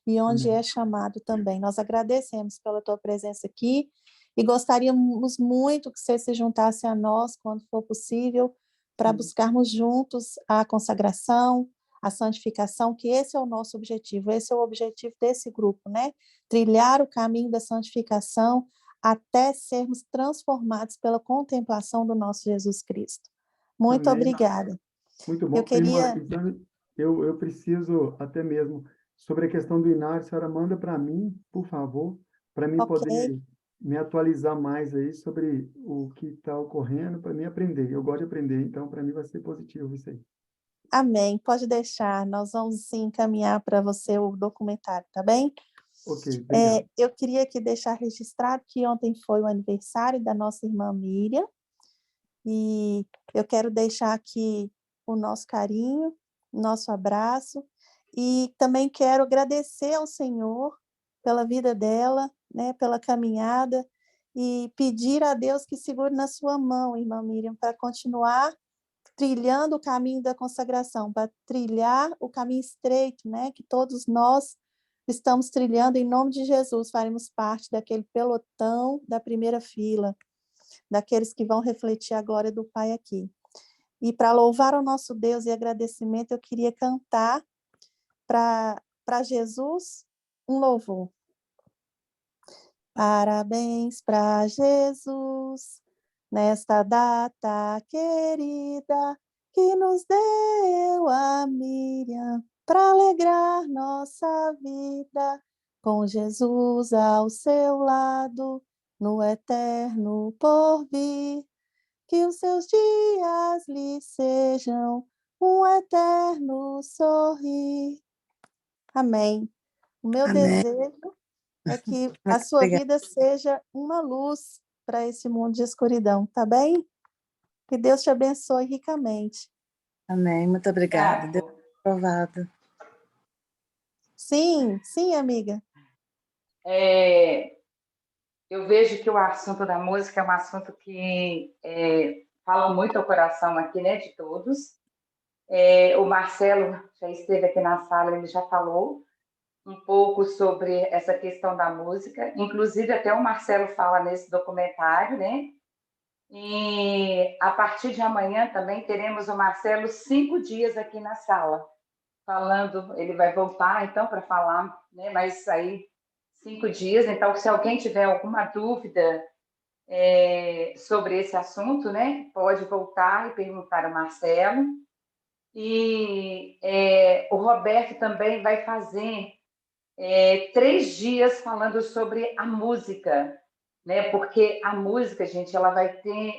e onde Amém. é chamado também. Nós agradecemos pela tua presença aqui e gostaríamos muito que você se juntasse a nós quando for possível para buscarmos juntos a consagração, a santificação, que esse é o nosso objetivo, esse é o objetivo desse grupo, né? Trilhar o caminho da santificação até sermos transformados pela contemplação do nosso Jesus Cristo. Muito Amém. obrigada. Muito Eu bom. Irmã, queria... então, eu preciso até mesmo, sobre a questão do Inário, a senhora manda para mim, por favor, para mim Ok, poder me atualizar mais aí sobre o que está ocorrendo, para mim aprender. Eu gosto de aprender, então para mim vai ser positivo isso aí. amém. Pode deixar, nós vamos sim encaminhar para você o documentário, tá bem? Ok, obrigado. Eu queria aqui deixar registrado que ontem foi o aniversário da nossa irmã Miriam, e eu quero deixar aqui o nosso carinho, nosso abraço, e também quero agradecer ao Senhor pela vida dela, né, pela caminhada, e pedir a Deus que segure na sua mão, irmã Miriam, para continuar trilhando o caminho da consagração, para trilhar o caminho estreito, né, que todos nós estamos trilhando em nome de Jesus, faremos parte daquele pelotão da primeira fila, daqueles que vão refletir a glória do Pai aqui. E para louvar o nosso Deus e agradecimento, eu queria cantar para Jesus um louvor. Parabéns para Jesus, nesta data querida, que nos deu a Miriam, para alegrar nossa vida, com Jesus ao seu lado, no eterno porvir, que os seus dias lhe sejam um eterno sorrir. Amém. O meu Amém. desejo é que Muito a sua obrigada. vida seja uma luz para esse mundo de escuridão, tá bem? Que Deus te abençoe ricamente. Amém. Muito obrigada. Deus Obrigado. aprovado. Sim, sim, amiga. Eu vejo que o assunto da música é um assunto que fala muito ao coração aqui, né, de todos. O Marcelo já esteve aqui na sala, ele já falou um pouco sobre essa questão da música. Inclusive, até o Marcelo fala nesse documentário, né? E a partir de amanhã também teremos o Marcelo 5 dias aqui na sala. falando, ele vai voltar, então, para falar, né, mas aí 5 dias. Então, se alguém tiver alguma dúvida sobre esse assunto, né, pode voltar e perguntar ao Marcelo. E o Roberto também vai fazer 3 dias falando sobre a música, né? Porque a música, gente, ela vai ter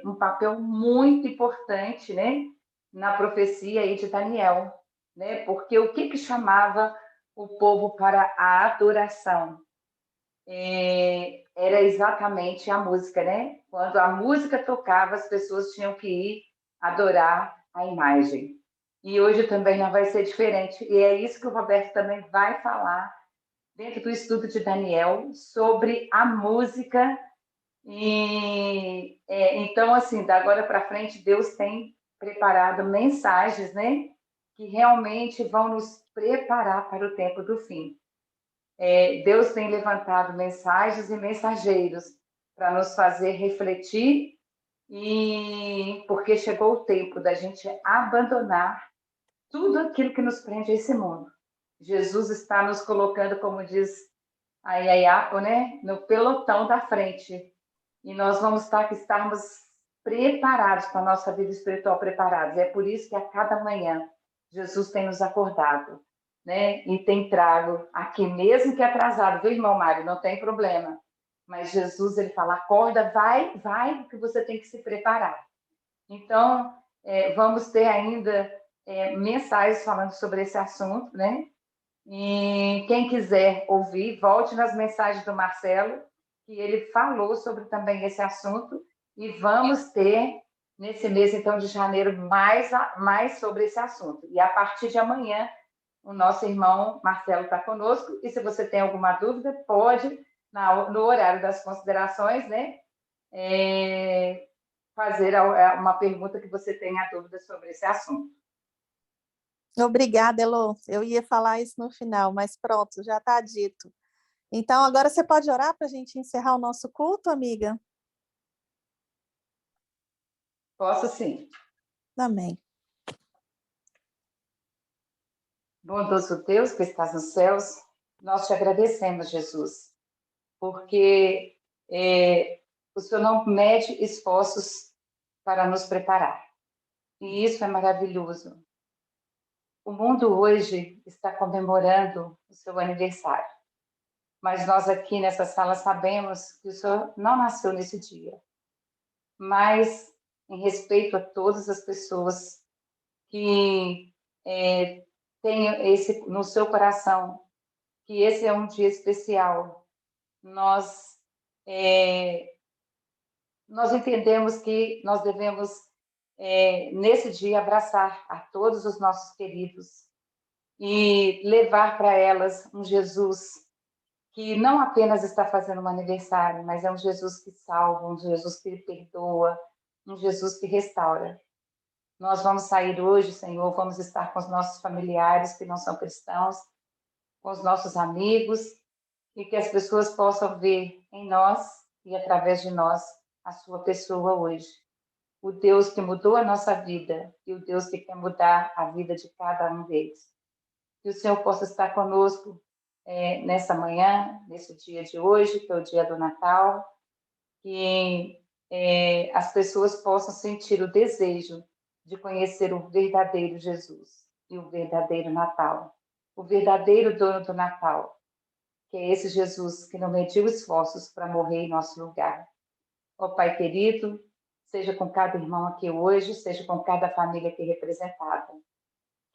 um papel muito importante, né? Na profecia aí de Daniel, né? Porque o que chamava o povo para a adoração? Era exatamente a música, né? Quando a música tocava, as pessoas tinham que ir adorar a imagem. E hoje também não vai ser diferente. E é isso que o Roberto também vai falar dentro do estudo de Daniel sobre a música. E então, assim, da agora para frente, Deus tem preparado mensagens, né? Que realmente vão nos preparar para o tempo do fim. Deus tem levantado mensagens e mensageiros para nos fazer refletir, e porque chegou o tempo da gente abandonar tudo aquilo que nos prende a esse mundo. Jesus está nos colocando, como diz a Yayapa, né, no pelotão da frente. E nós vamos estarmos preparados para a nossa vida espiritual, preparados. É por isso que a cada manhã Jesus tem nos acordado, né, e tem trago aqui, mesmo que atrasado, viu, irmão Mário? Não tem problema. Mas Jesus, ele fala, acorda, vai, que você tem que se preparar. Então, vamos ter ainda mensagens falando sobre esse assunto, né? E quem quiser ouvir, volte nas mensagens do Marcelo, que ele falou sobre também esse assunto, e vamos ter, nesse mês, então, de janeiro, mais sobre esse assunto. E a partir de amanhã, o nosso irmão Marcelo está conosco, e se você tem alguma dúvida, pode, no horário das considerações, né, fazer uma pergunta que você tenha dúvida sobre esse assunto. Obrigada, Elô. Eu ia falar isso no final, mas pronto, já está dito. Então, agora você pode orar para a gente encerrar o nosso culto, amiga? Posso sim. Amém. Bondoso Deus que estás nos céus, nós te agradecemos, Jesus, porque o Senhor não mede esforços para nos preparar. E isso é maravilhoso. O mundo hoje está comemorando o seu aniversário, mas nós aqui nessa sala sabemos que o Senhor não nasceu nesse dia. Mas, em respeito a todas as pessoas que têm no seu coração que esse é um dia especial, nós entendemos que nós devemos, nesse dia, abraçar a todos os nossos queridos e levar para elas um Jesus que não apenas está fazendo um aniversário, mas é um Jesus que salva, um Jesus que perdoa, um Jesus que restaura. Nós vamos sair hoje, Senhor, vamos estar com os nossos familiares que não são cristãos, com os nossos amigos, e que as pessoas possam ver em nós e através de nós a sua pessoa hoje. O Deus que mudou a nossa vida e o Deus que quer mudar a vida de cada um deles. Que o Senhor possa estar conosco nessa manhã, nesse dia de hoje, que é o dia do Natal, que as pessoas possam sentir o desejo de conhecer o verdadeiro Jesus e o verdadeiro Natal, o verdadeiro dono do Natal, que é esse Jesus que não mediu esforços para morrer em nosso lugar. Ó Pai querido, seja com cada irmão aqui hoje, seja com cada família aqui representada,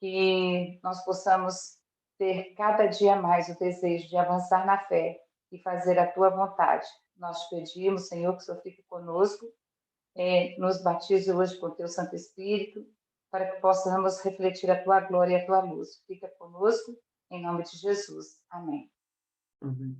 que nós possamos ter cada dia mais o desejo de avançar na fé e fazer a Tua vontade. Nós te pedimos, Senhor, que o Senhor fique conosco, nos batize hoje com o Teu Santo Espírito, para que possamos refletir a Tua glória e a Tua luz. Fica conosco, em nome de Jesus. Amém. Amém.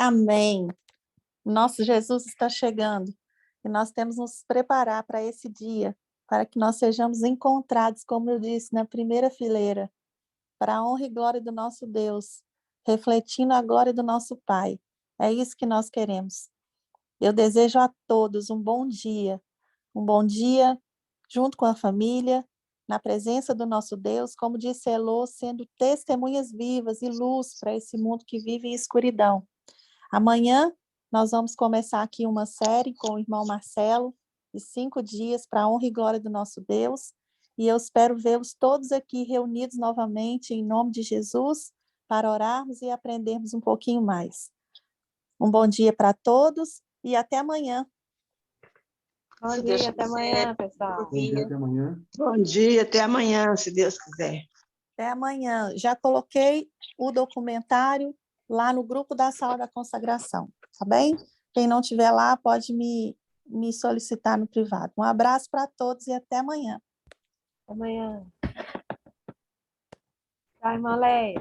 Amém. Nosso Jesus está chegando e nós temos que nos preparar para esse dia, para que nós sejamos encontrados, como eu disse, na primeira fileira, para a honra e glória do nosso Deus, refletindo a glória do nosso Pai. É isso que nós queremos. Eu desejo a todos um bom dia junto com a família, na presença do nosso Deus, como disse Elô, sendo testemunhas vivas e luz para esse mundo que vive em escuridão. Amanhã nós vamos começar aqui uma série com o irmão Marcelo, de 5 dias, para a honra e glória do nosso Deus, e eu espero vê-los todos aqui reunidos novamente, em nome de Jesus, para orarmos e aprendermos um pouquinho mais. Um bom dia para todos e até amanhã. Bom Se Deus dia, até amanhã, pessoal. Bom dia, até amanhã. Bom dia, até amanhã, se Deus quiser. Até amanhã. Já coloquei o documentário lá no grupo da Sala da Consagração, tá bem? Quem não estiver lá pode me solicitar no privado. Um abraço para todos e até amanhã. Até amanhã. Tchau, irmã Leia.